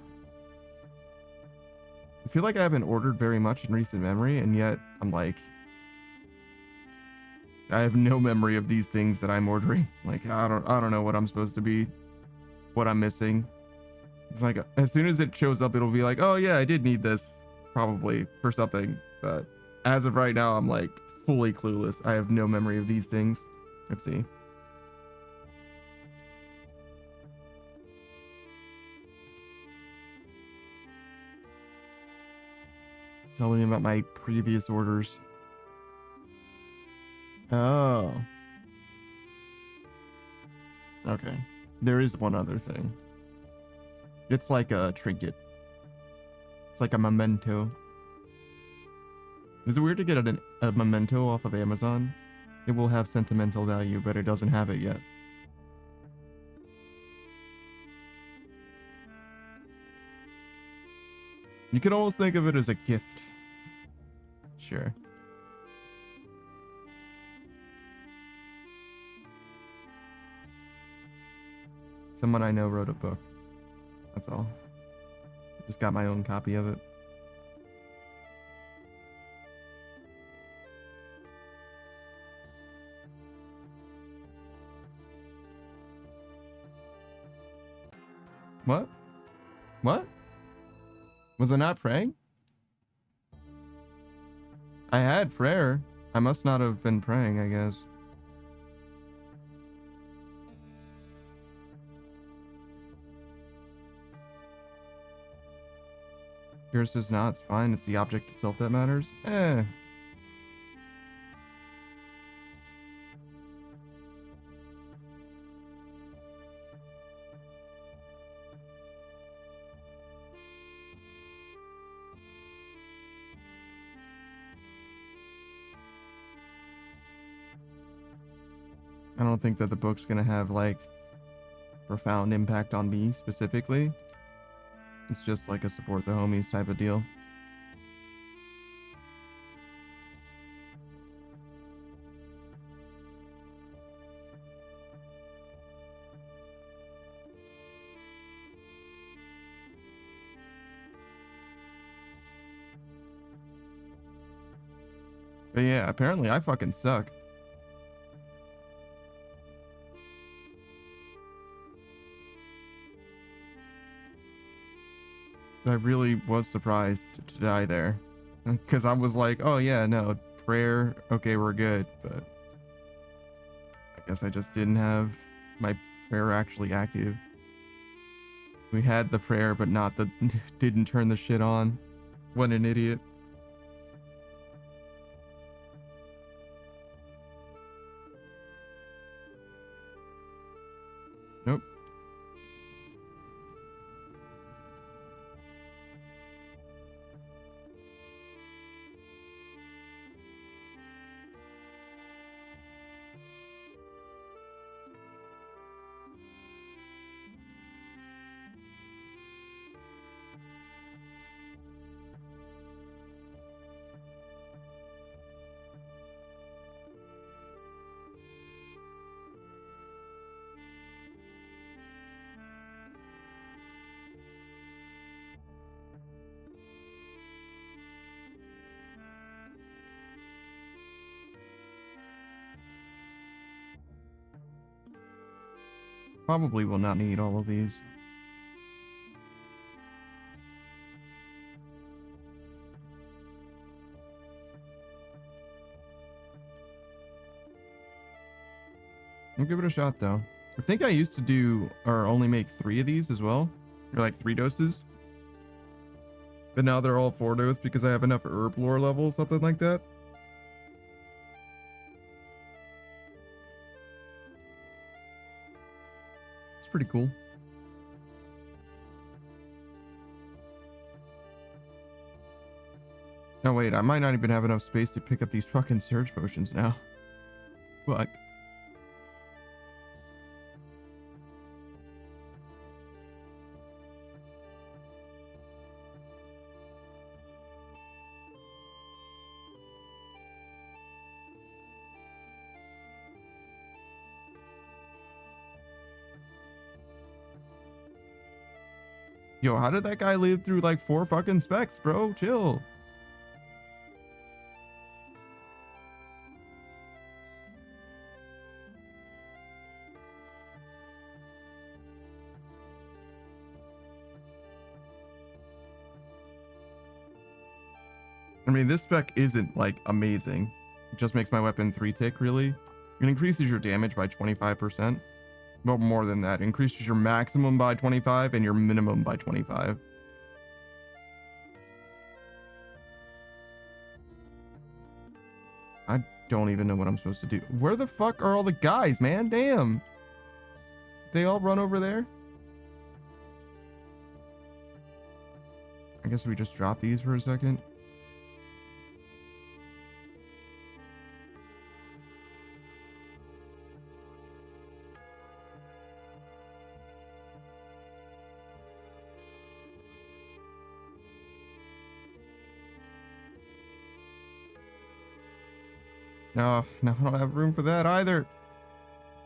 Speaker 2: I feel like I haven't ordered very much in recent memory, and yet I'm like, I have no memory of these things that I'm ordering. Like I don't know what I'm supposed to be, what I'm missing. It's like as soon as it shows up, it'll be like, oh yeah, I did need this probably for something. But as of right now, I'm like fully clueless. I have no memory of these things. Let's see. Tell me about my previous orders. Oh. Okay. There is one other thing. It's like a trinket. It's like a memento. Is it weird to get a memento off of Amazon? It will have sentimental value, but it doesn't have it yet. You could almost think of it as a gift. Sure. Someone I know wrote a book. That's all. I just got my own copy of it. What? What? Was I not praying? I had prayer. I must not have been praying, I guess. Yours does not. It's fine. It's the object itself that matters. Eh. I don't think that the book's gonna have like profound impact on me specifically. It's just like a support the homies type of deal. But yeah, apparently I fucking suck. I really was surprised to die there. Because I was like, oh yeah, no, prayer, okay, we're good. But I guess I just didn't have my prayer actually active. We had the prayer, but not the, didn't turn the shit on. What an idiot. Nope. Probably will not need all of these. I'll give it a shot though. I think I used to do or only make 3 of these as well. Or like 3 doses. But now they're all 4 doses because I have enough herb lore level, something like that. It's pretty cool. No, wait, I might not even have enough space to pick up these fucking surge potions now. Fuck. Yo, how did that guy live through like 4 fucking specs, bro? Chill. I mean, this spec isn't like amazing. It just makes my weapon 3 tick, really. It increases your damage by 25%. Well, more than that. It increases your maximum by 25 and your minimum by 25. I don't even know what I'm supposed to do. Where the fuck are all the guys, man? Damn. They all run over there? I guess we just drop these for a second. No, no, I don't have room for that either.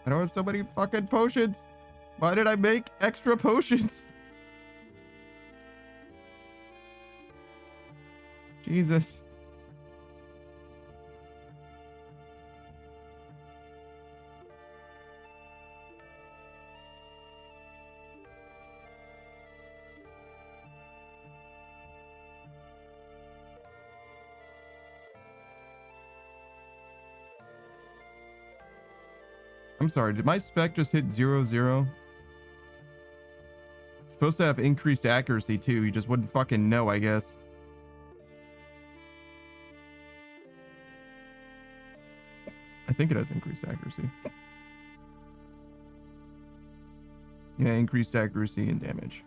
Speaker 2: I don't have so many fucking potions. Why did I make extra potions? Jesus. I'm sorry, did my spec just hit 0, 0? supposed to have increased accuracy too. You just wouldn't fucking know, I guess. I think it has increased accuracy. Yeah, increased accuracy and damage.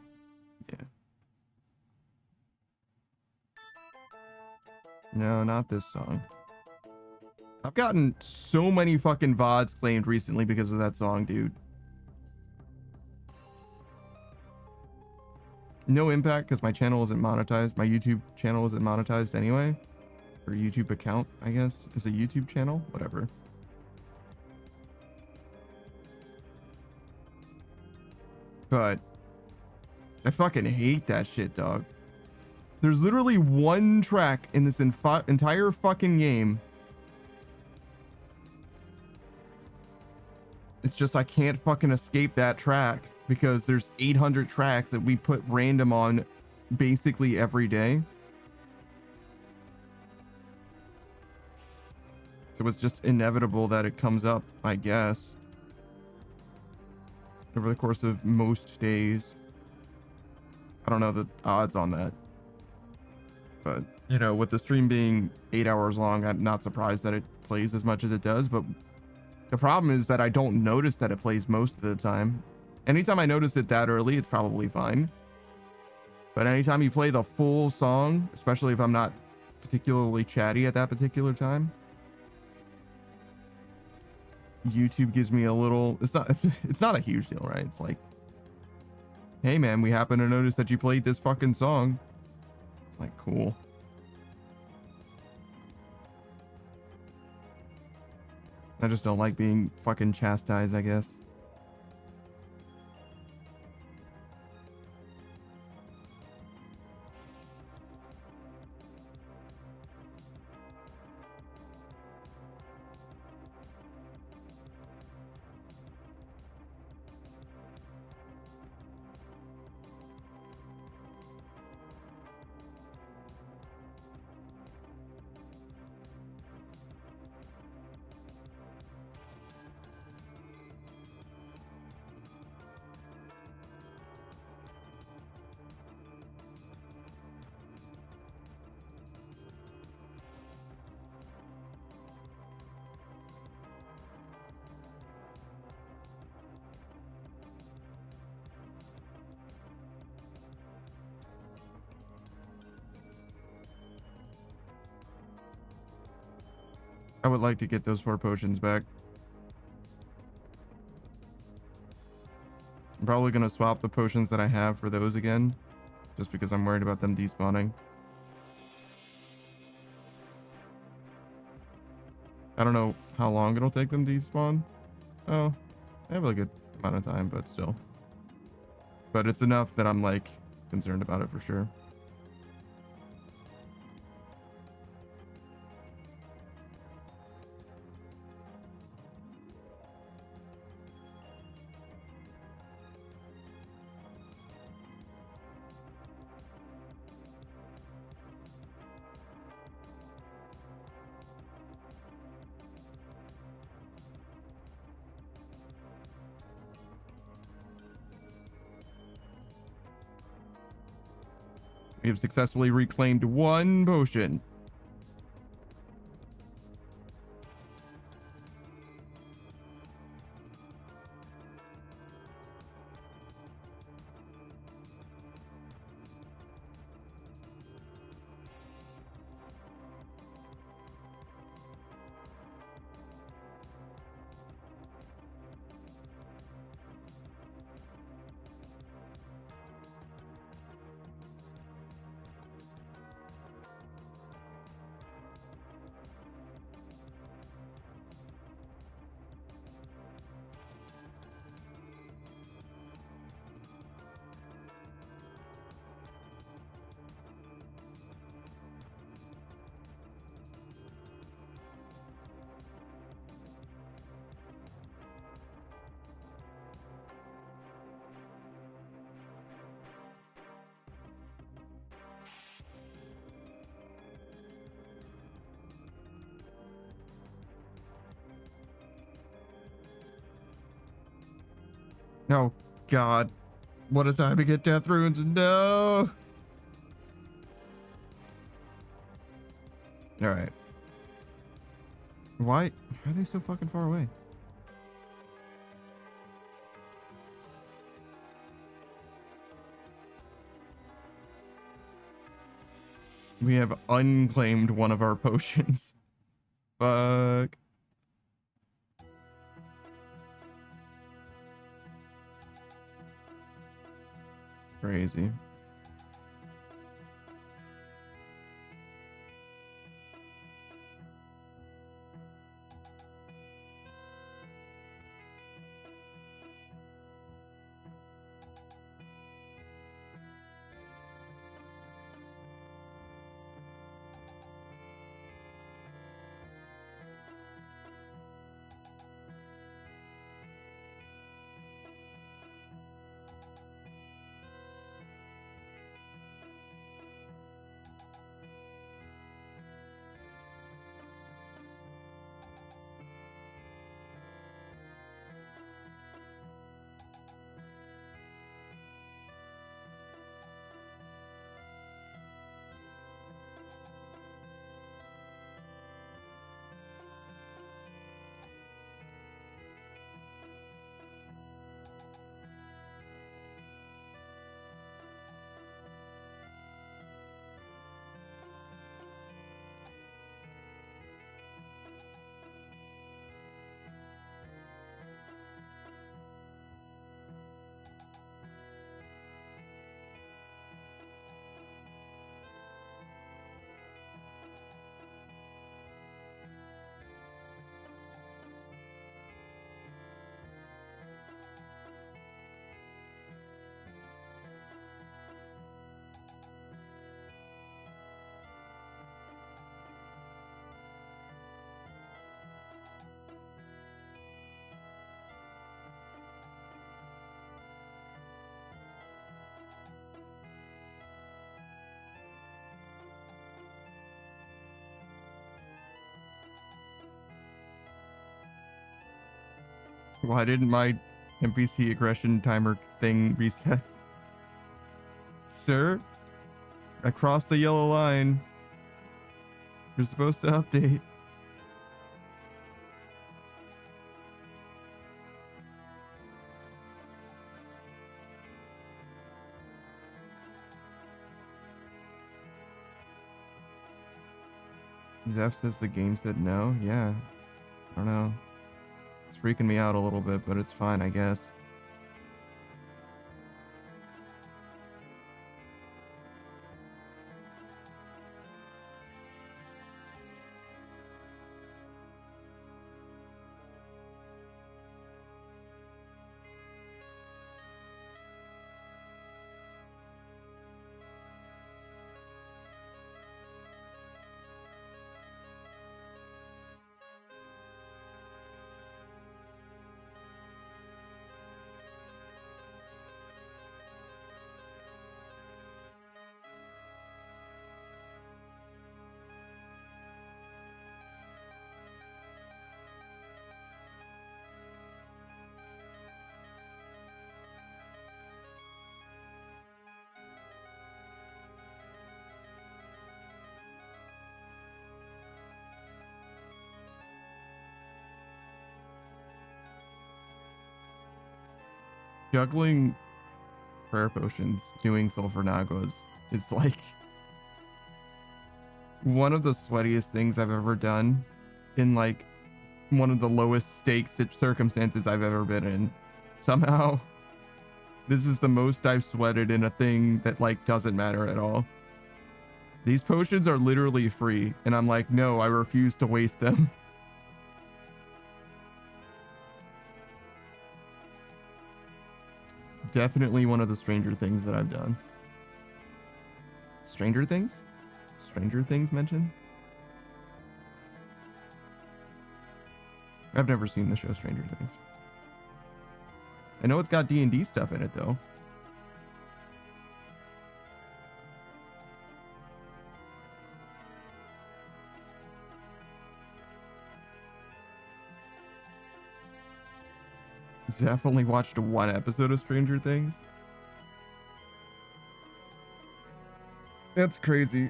Speaker 2: Yeah. No, not this song. I've gotten so many fucking VODs claimed recently because of that song, dude. No impact because my channel isn't monetized. My YouTube channel isn't monetized anyway. Or YouTube account, I guess. Is a YouTube channel? Whatever. But I fucking hate that shit, dog. There's literally one track in this entire fucking game. It's just I can't fucking escape that track because there's 800 tracks that we put random on basically every day. So it's just inevitable that it comes up, I guess, over the course of most days. I don't know the odds on that. But, you know, with the stream being 8 hours long, I'm not surprised that it plays as much as it does. But the problem is that I don't notice that it plays most of the time. Anytime I notice it that early, it's probably fine. But anytime you play the full song, especially if I'm not particularly chatty at that particular time, YouTube gives me a little, it's not a huge deal, right? It's like, hey man, we happen to notice that you played this fucking song. It's like, cool. I just don't like being fucking chastised, I guess. I would like to get those 4 potions back. I'm probably going to swap the potions that I have for those again, just because I'm worried about them despawning. I don't know how long it'll take them to despawn. Oh, I have a good amount of time, but still. But it's enough that I'm like concerned about it for sure. We have successfully reclaimed 1 potion. Oh, God. What a time to get death runes. No. All right. Why are they so fucking far away? We have unclaimed one of our potions. Fuck. Crazy. Why didn't my NPC aggression timer thing reset? Sir, I crossed the yellow line. You're supposed to update. Zeph says the game said no. Yeah. I don't know. It's freaking me out a little bit, but it's fine, I guess. Juggling prayer potions, doing sulfur naguas is like one of the sweatiest things I've ever done in like one of the lowest stakes circumstances I've ever been in. Somehow, this is the most I've sweated in a thing that like doesn't matter at all. These potions are literally free, and I'm like, no, I refuse to waste them. Definitely one of the stranger things that I've done. Stranger Things? Stranger Things mentioned? I've never seen the show Stranger Things. I know it's got D&D stuff in it, though. Zeph only watched one episode of Stranger Things. That's crazy.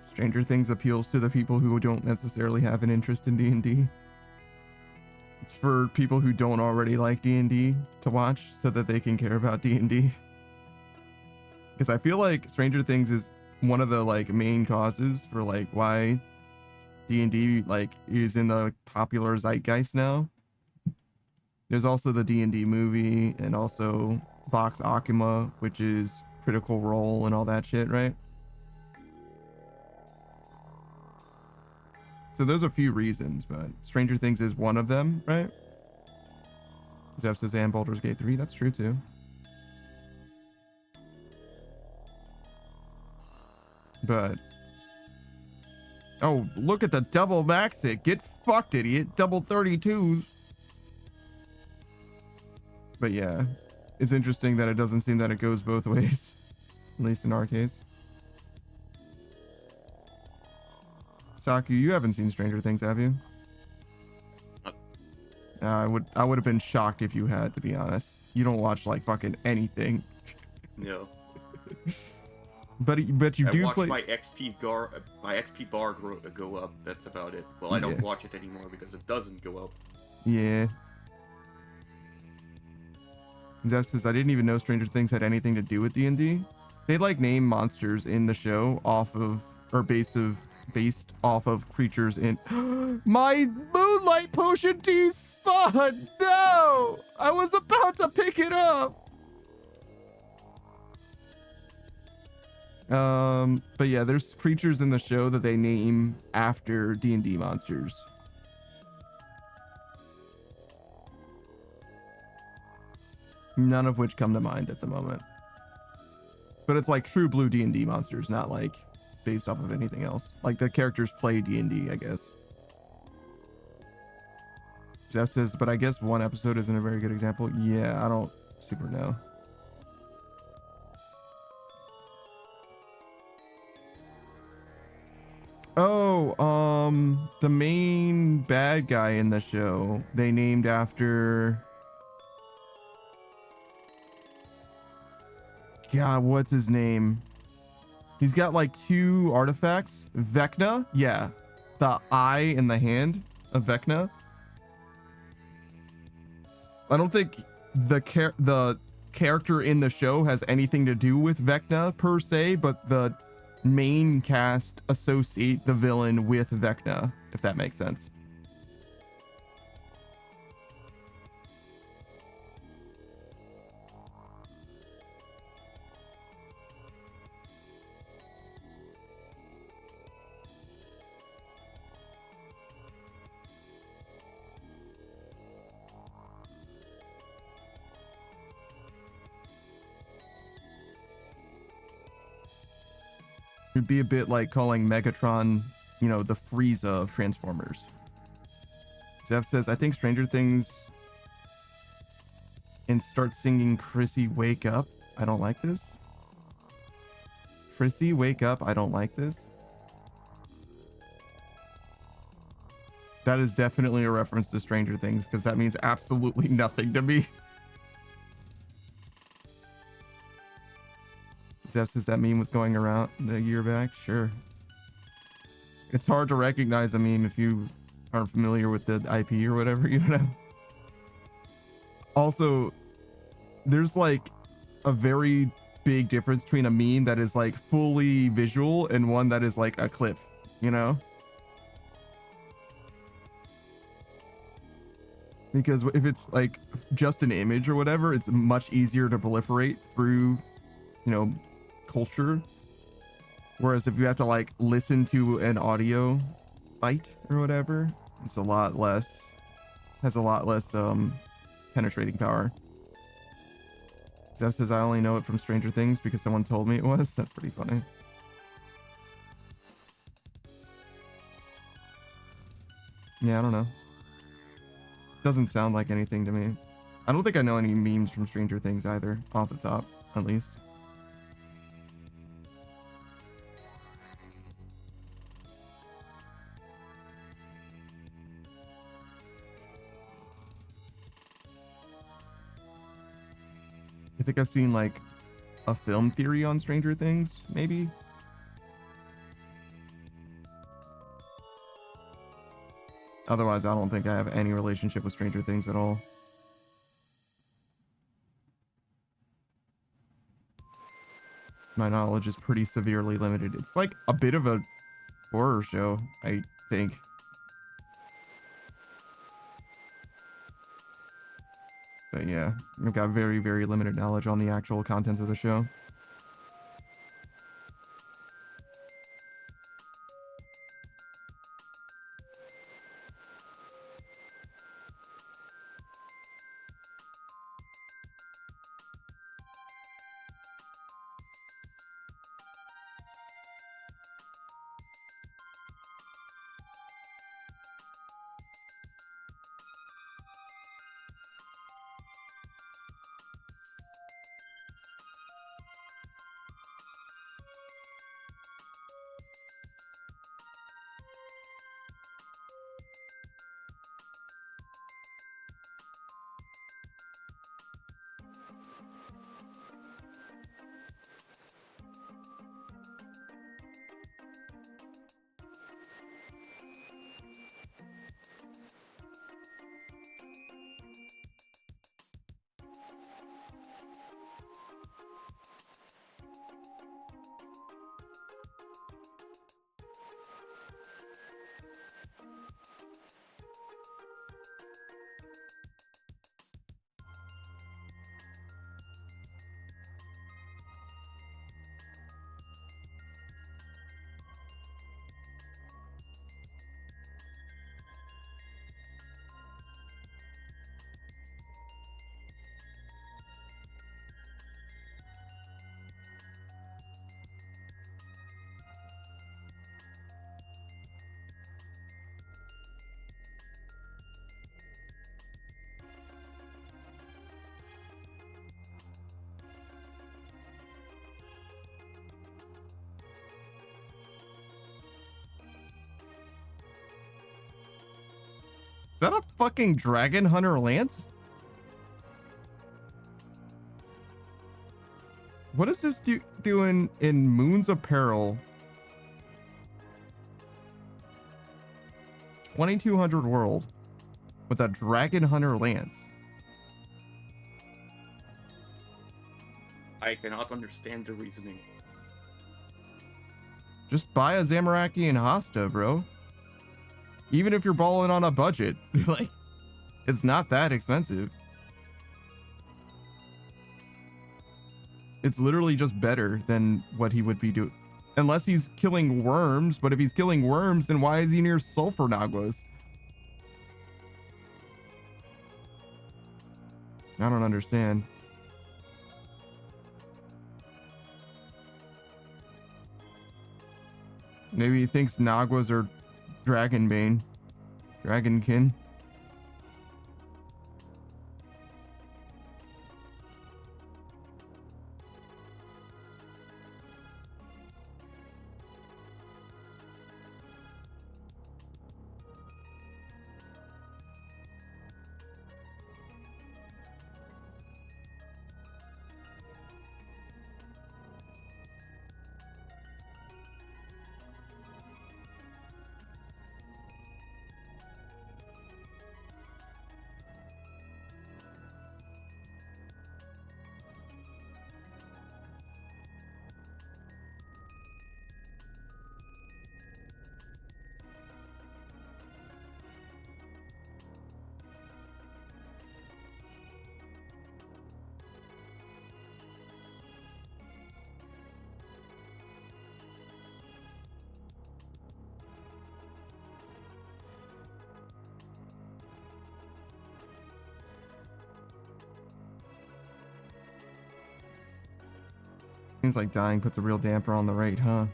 Speaker 2: Stranger Things appeals to the people who don't necessarily have an interest in D&D. It's for people who don't already like D&D to watch so that they can care about D&D. Because I feel like Stranger Things is one of the like main causes for like why D&D like is in the popular zeitgeist now. There's also the D&D movie and also Vox Akima, which is Critical Role and all that shit, right? So there's a few reasons, but Stranger Things is one of them, right? Zeph says, and Baldur's Gate 3, that's true too. But oh, look at the double max it. Get fucked, idiot. Double 32s. But yeah, it's interesting that it doesn't seem that it goes both ways, at least in our case. Saku, you haven't seen Stranger Things, have you? I would have been shocked if you had, to be honest. You don't watch like fucking anything.
Speaker 9: No.
Speaker 2: But you do
Speaker 9: watch
Speaker 2: play.
Speaker 9: my XP bar go up. That's about it. Well, I don't watch it anymore because it doesn't go up.
Speaker 2: Yeah. Zeph says, I didn't even know Stranger Things had anything to do with D&D. They like name monsters in the show off of, or based off of creatures in my moonlight potion tea spawn. No, I was about to pick it up. But yeah, there's creatures in the show that they name after D&D monsters. None of which come to mind at the moment. But it's like true blue D&D monsters, not like based off of anything else. Like the characters play D&D, I guess. Jeff says, but I guess one episode isn't a very good example. Yeah, I don't super know. Oh, the main bad guy in the show, they named after... God, what's his name? He's got like 2 artifacts. Vecna? Yeah. The eye in the hand of Vecna. I don't think the character in the show has anything to do with Vecna per se, but the main cast associate the villain with Vecna, if that makes sense. It'd be a bit like calling Megatron, you know, the Frieza of Transformers. Jeff says, I think Stranger Things and start singing Chrissy Wake Up. I don't like this. Chrissy Wake Up. I don't like this. That is definitely a reference to Stranger Things because that means absolutely nothing to me. Zeph says that meme was going around a year back. Sure. It's hard to recognize a meme if you aren't familiar with the IP or whatever, you know. Also, there's like a very big difference between a meme that is like fully visual and one that is like a clip, you know? Because if it's like just an image or whatever, it's much easier to proliferate through, you know, culture. Whereas if you have to like listen to an audio bite or whatever, it's a lot less, has a lot less penetrating power. Zeph says, I only know it from Stranger Things because someone told me it was. That's pretty funny. Yeah, I don't know. Doesn't sound like anything to me. I don't think I know any memes from Stranger Things either, off the top, at least. think I've seen like a film theory on Stranger Things, maybe? Otherwise, I don't think I have any relationship with Stranger Things at all. My knowledge is pretty severely limited. It's like a bit of a horror show, I think. But yeah, I've got very, very limited knowledge on the actual content of the show. Is that a fucking dragon hunter lance? What is this doing in Moon's Apparel? 2200 world with a dragon hunter lance.
Speaker 9: I cannot understand the reasoning.
Speaker 2: Just buy a Zamaraki and Hasta, bro. Even if you're balling on a budget, like, it's not that expensive. It's literally just better than what he would be doing. Unless he's killing worms, but if he's killing worms, then why is he near sulfur naguas? I don't understand. Maybe he thinks naguas are Dragonbane. Dragonkin. Seems like dying puts a real damper on the rate, huh?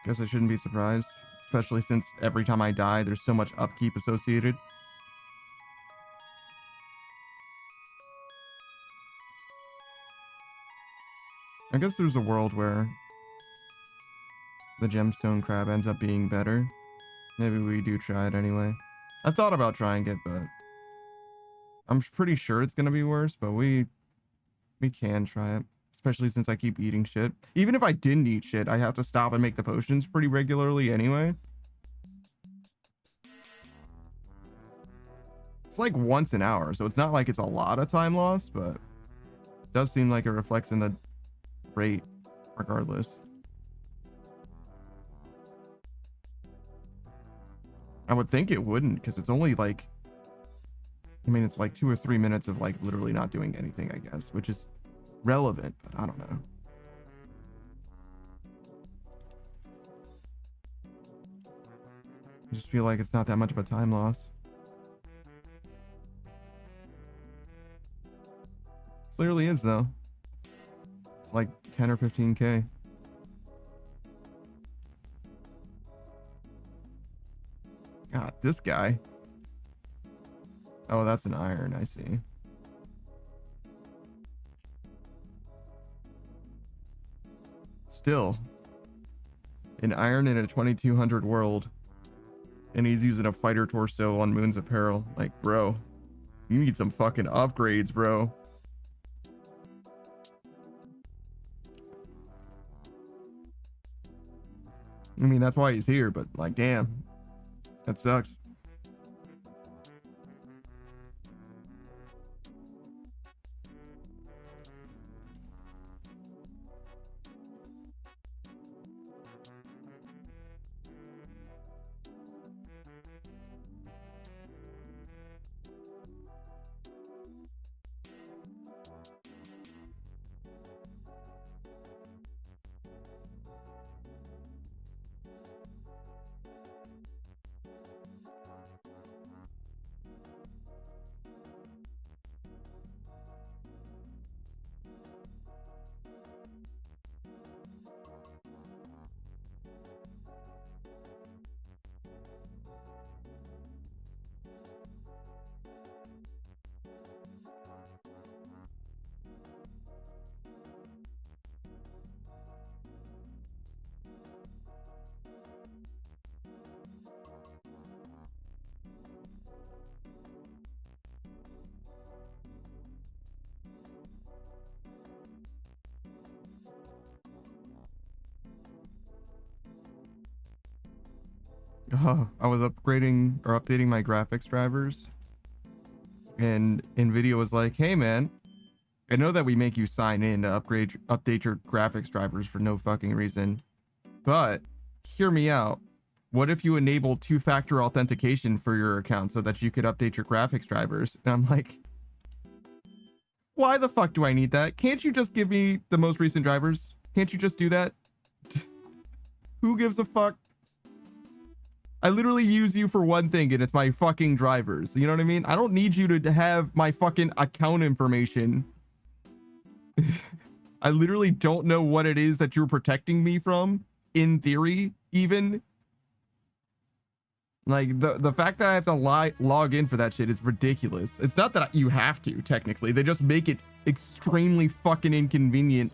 Speaker 2: Guess I shouldn't be surprised, especially since every time I die, there's so much upkeep associated. I guess there's a world where the gemstone crab ends up being better. Maybe we do try it anyway. I thought about trying it, but I'm pretty sure it's gonna be worse, but we can try it. Especially since I keep eating shit. Even if I didn't eat shit, I have to stop and make the potions pretty regularly anyway. It's like once an hour, so it's not like it's a lot of time lost, but it does seem like it reflects in the rate regardless. I would think it wouldn't, because it's only like, I mean, it's like 2 or 3 minutes of like literally not doing anything, I guess, which is relevant, but I don't know. I just feel like it's not that much of a time loss. Clearly is though. It's like 10 or 15K. God, this guy. Oh, that's an iron, I see. Still, an iron in a 2200 world, and he's using a fighter torso on Moon's apparel. Like, bro, you need some fucking upgrades, bro. I mean, that's why he's here, but like, damn, that sucks. Oh, I was upgrading or updating my graphics drivers, and Nvidia was like, hey man, I know that we make you sign in to update your graphics drivers for no fucking reason, but hear me out. What if you enable 2-factor authentication for your account so that you could update your graphics drivers? And I'm like, why the fuck do I need that? Can't you just give me the most recent drivers? Can't you just do that? Who gives a fuck? I literally use you for one thing, and it's my fucking drivers. You know what I mean? I don't need you to have my fucking account information. I literally don't know what it is that you're protecting me from, in theory, even. Like, the fact that I have to log in for that shit is ridiculous. It's not that you have to, technically. They just make it extremely fucking inconvenient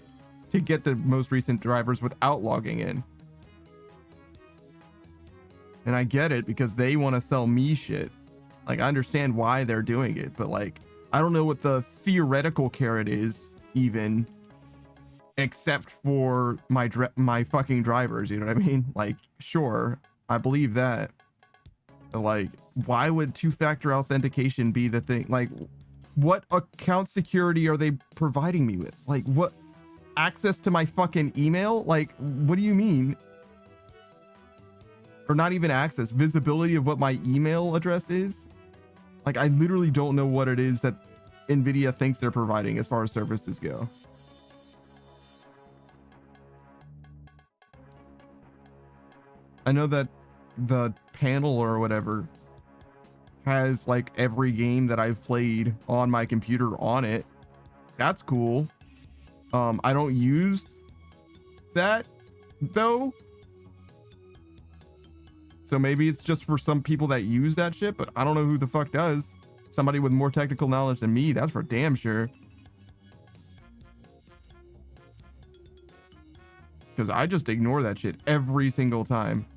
Speaker 2: to get the most recent drivers without logging in. And I get it, because they want to sell me shit. Like, I understand why they're doing it, but like, I don't know what the theoretical carrot is, even, except for my fucking drivers, you know what I mean? Like, sure, I believe that. But like, why would 2-factor authentication be the thing? Like, what account security are they providing me with? Like, what, access to my fucking email? Like, what do you mean? Or not even access, visibility of what my email address is? Like, I literally don't know what it is that Nvidia thinks they're providing as far as services go. I know that the panel or whatever has like every game that I've played on my computer on it. That's cool. I don't use that though. So maybe it's just for some people that use that shit, but I don't know who the fuck does. Somebody with more technical knowledge than me, that's for damn sure. Because I just ignore that shit every single time.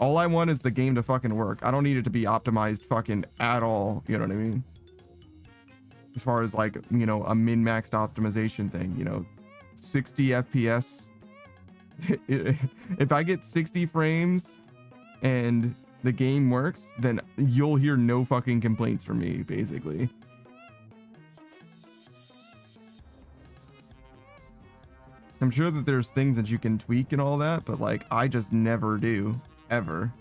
Speaker 2: All I want is the game to fucking work. I don't need it to be optimized fucking at all. You know what I mean? As far as like, you know, a min-maxed optimization thing, you know, 60 FPS. If I get 60 frames and the game works, then you'll hear no fucking complaints from me, basically. I'm sure that there's things that you can tweak and all that, but like, I just never do, ever.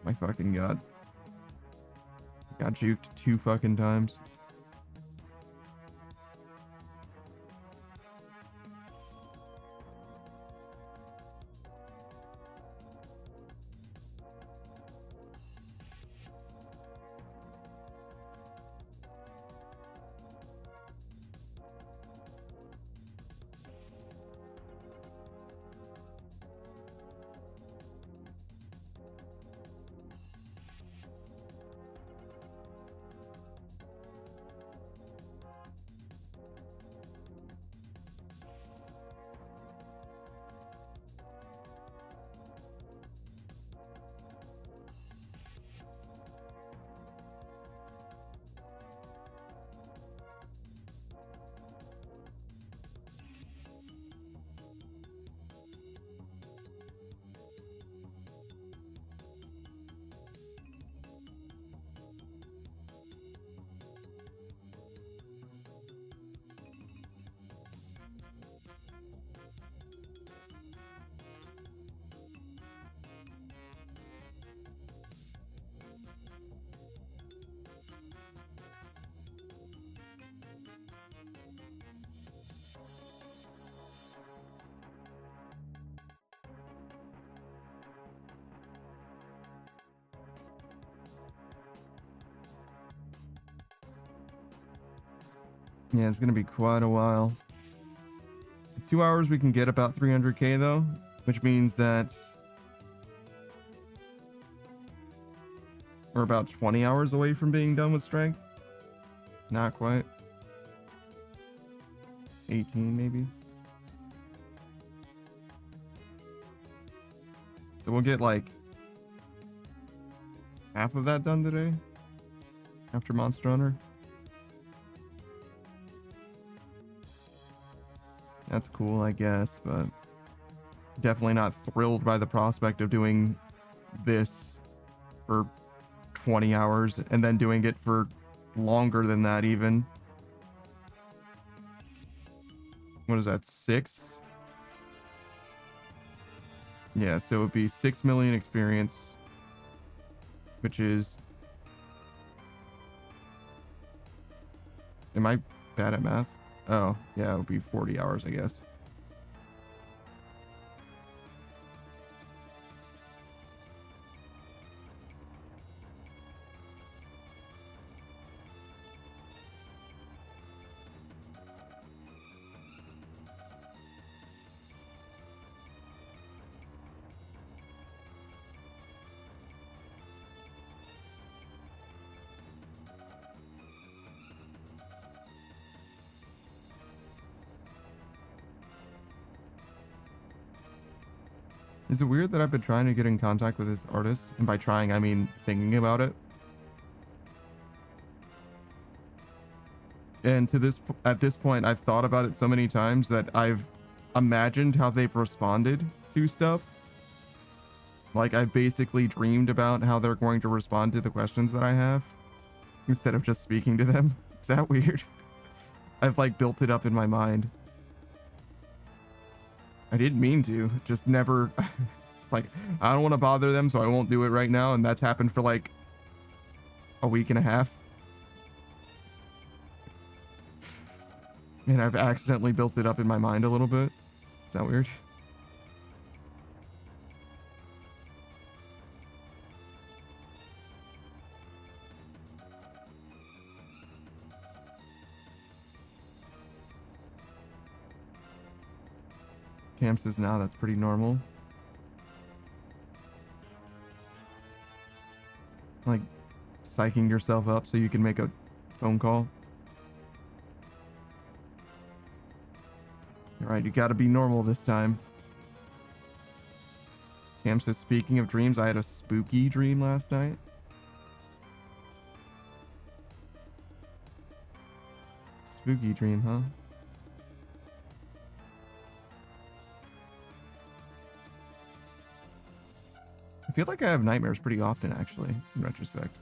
Speaker 2: My fucking god. Got juked 2 fucking times. Yeah, it's gonna be quite a while. 2 hours we can get about 300k though, which means that we're about 20 hours away from being done with strength. Not quite. 18 maybe. So we'll get like half of that done today after Monster Hunter. That's cool, I guess, but definitely not thrilled by the prospect of doing this for 20 hours and then doing it for longer than that even. What is that, 6? Yeah, so it would be 6 million experience, which is... Am I bad at math? Oh, yeah, it would be 40 hours, I guess. Is it weird that I've been trying to get in contact with this artist? And by trying, I mean thinking about it. And at this point, I've thought about it so many times that I've imagined how they've responded to stuff. Like, I've basically dreamed about how they're going to respond to the questions that I have instead of just speaking to them. Is that weird? I've like built it up in my mind. I didn't mean to, just never. It's like, I don't want to bother them, so I won't do it right now. And that's happened for like a week and a half. And I've accidentally built it up in my mind a little bit. Is that weird? Cam says, nah, that's pretty normal. Like, psyching yourself up so you can make a phone call. All right, you got to be normal this time. Cam says, speaking of dreams, I had a spooky dream last night. Spooky dream, huh? I feel like I have nightmares pretty often, actually, in retrospect.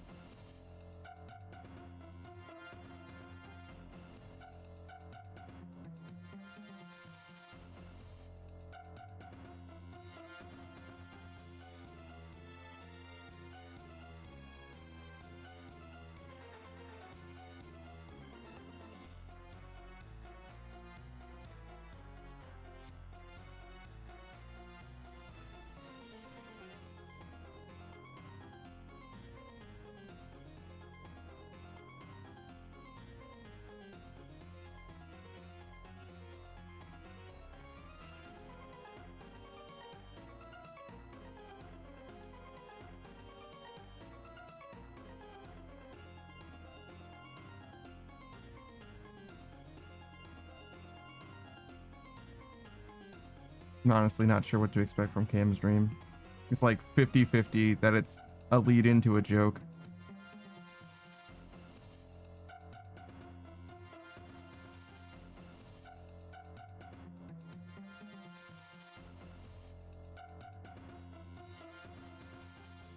Speaker 2: I'm honestly not sure what to expect from Cam's dream. It's like 50-50 that it's a lead into a joke.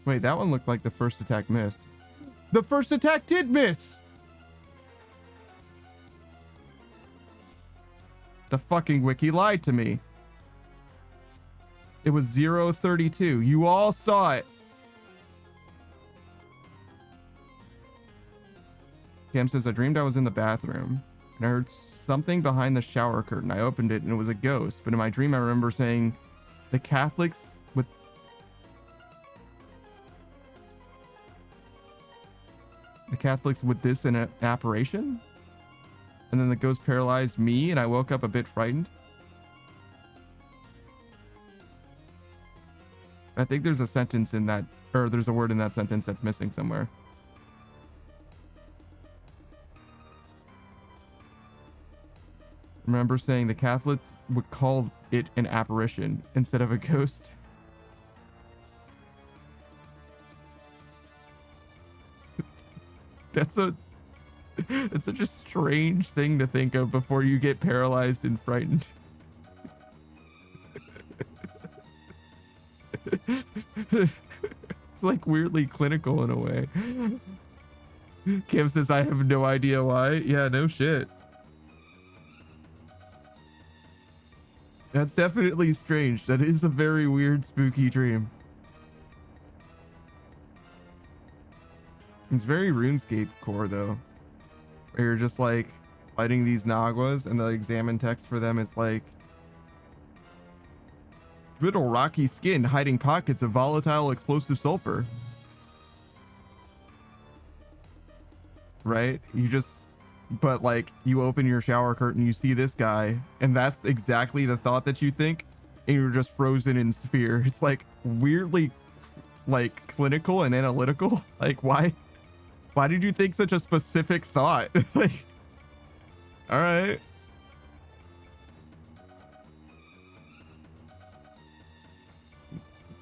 Speaker 2: Wait, that one looked like the first attack missed. The first attack did miss! The fucking wiki lied to me. It was 032. You all saw it. Cam says, I dreamed I was in the bathroom and I heard something behind the shower curtain. I opened it and it was a ghost. But in my dream, I remember saying the Catholics would... The Catholics with this an apparition? And then the ghost paralyzed me and I woke up a bit frightened. I think there's a sentence in that, or there's a word in that sentence that's missing somewhere. Remember saying the Catholics would call it an apparition instead of a ghost. It's such a strange thing to think of before you get paralyzed and frightened. It's like weirdly clinical in a way. Kim says, I have no idea why. Yeah, no shit. That's definitely strange. That is a very weird, spooky dream. It's very RuneScape core, though. Where you're just like fighting these Naguas, and the examine text for them is like, brittle rocky skin hiding pockets of volatile explosive sulfur. Right? You just, but like you open your shower curtain, you see this guy, and that's exactly the thought that you think, and you're just frozen in sphere. It's like weirdly like clinical and analytical. Like why did you think such a specific thought? Like, all right.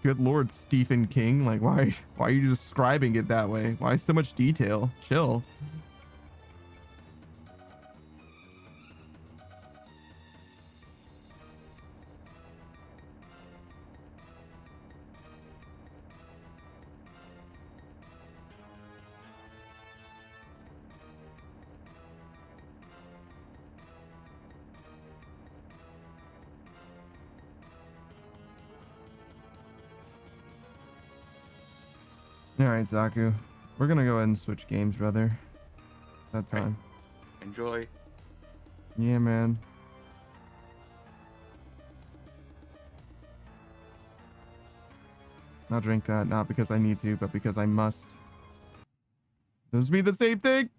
Speaker 2: Good Lord, Stephen King. Like, why are you describing it that way? Why so much detail? Chill. All right, Zaku. We're gonna go ahead and switch games, brother. That time.
Speaker 9: Enjoy.
Speaker 2: Yeah, man. I'll drink that, not because I need to, but because I must. Those be the same thing.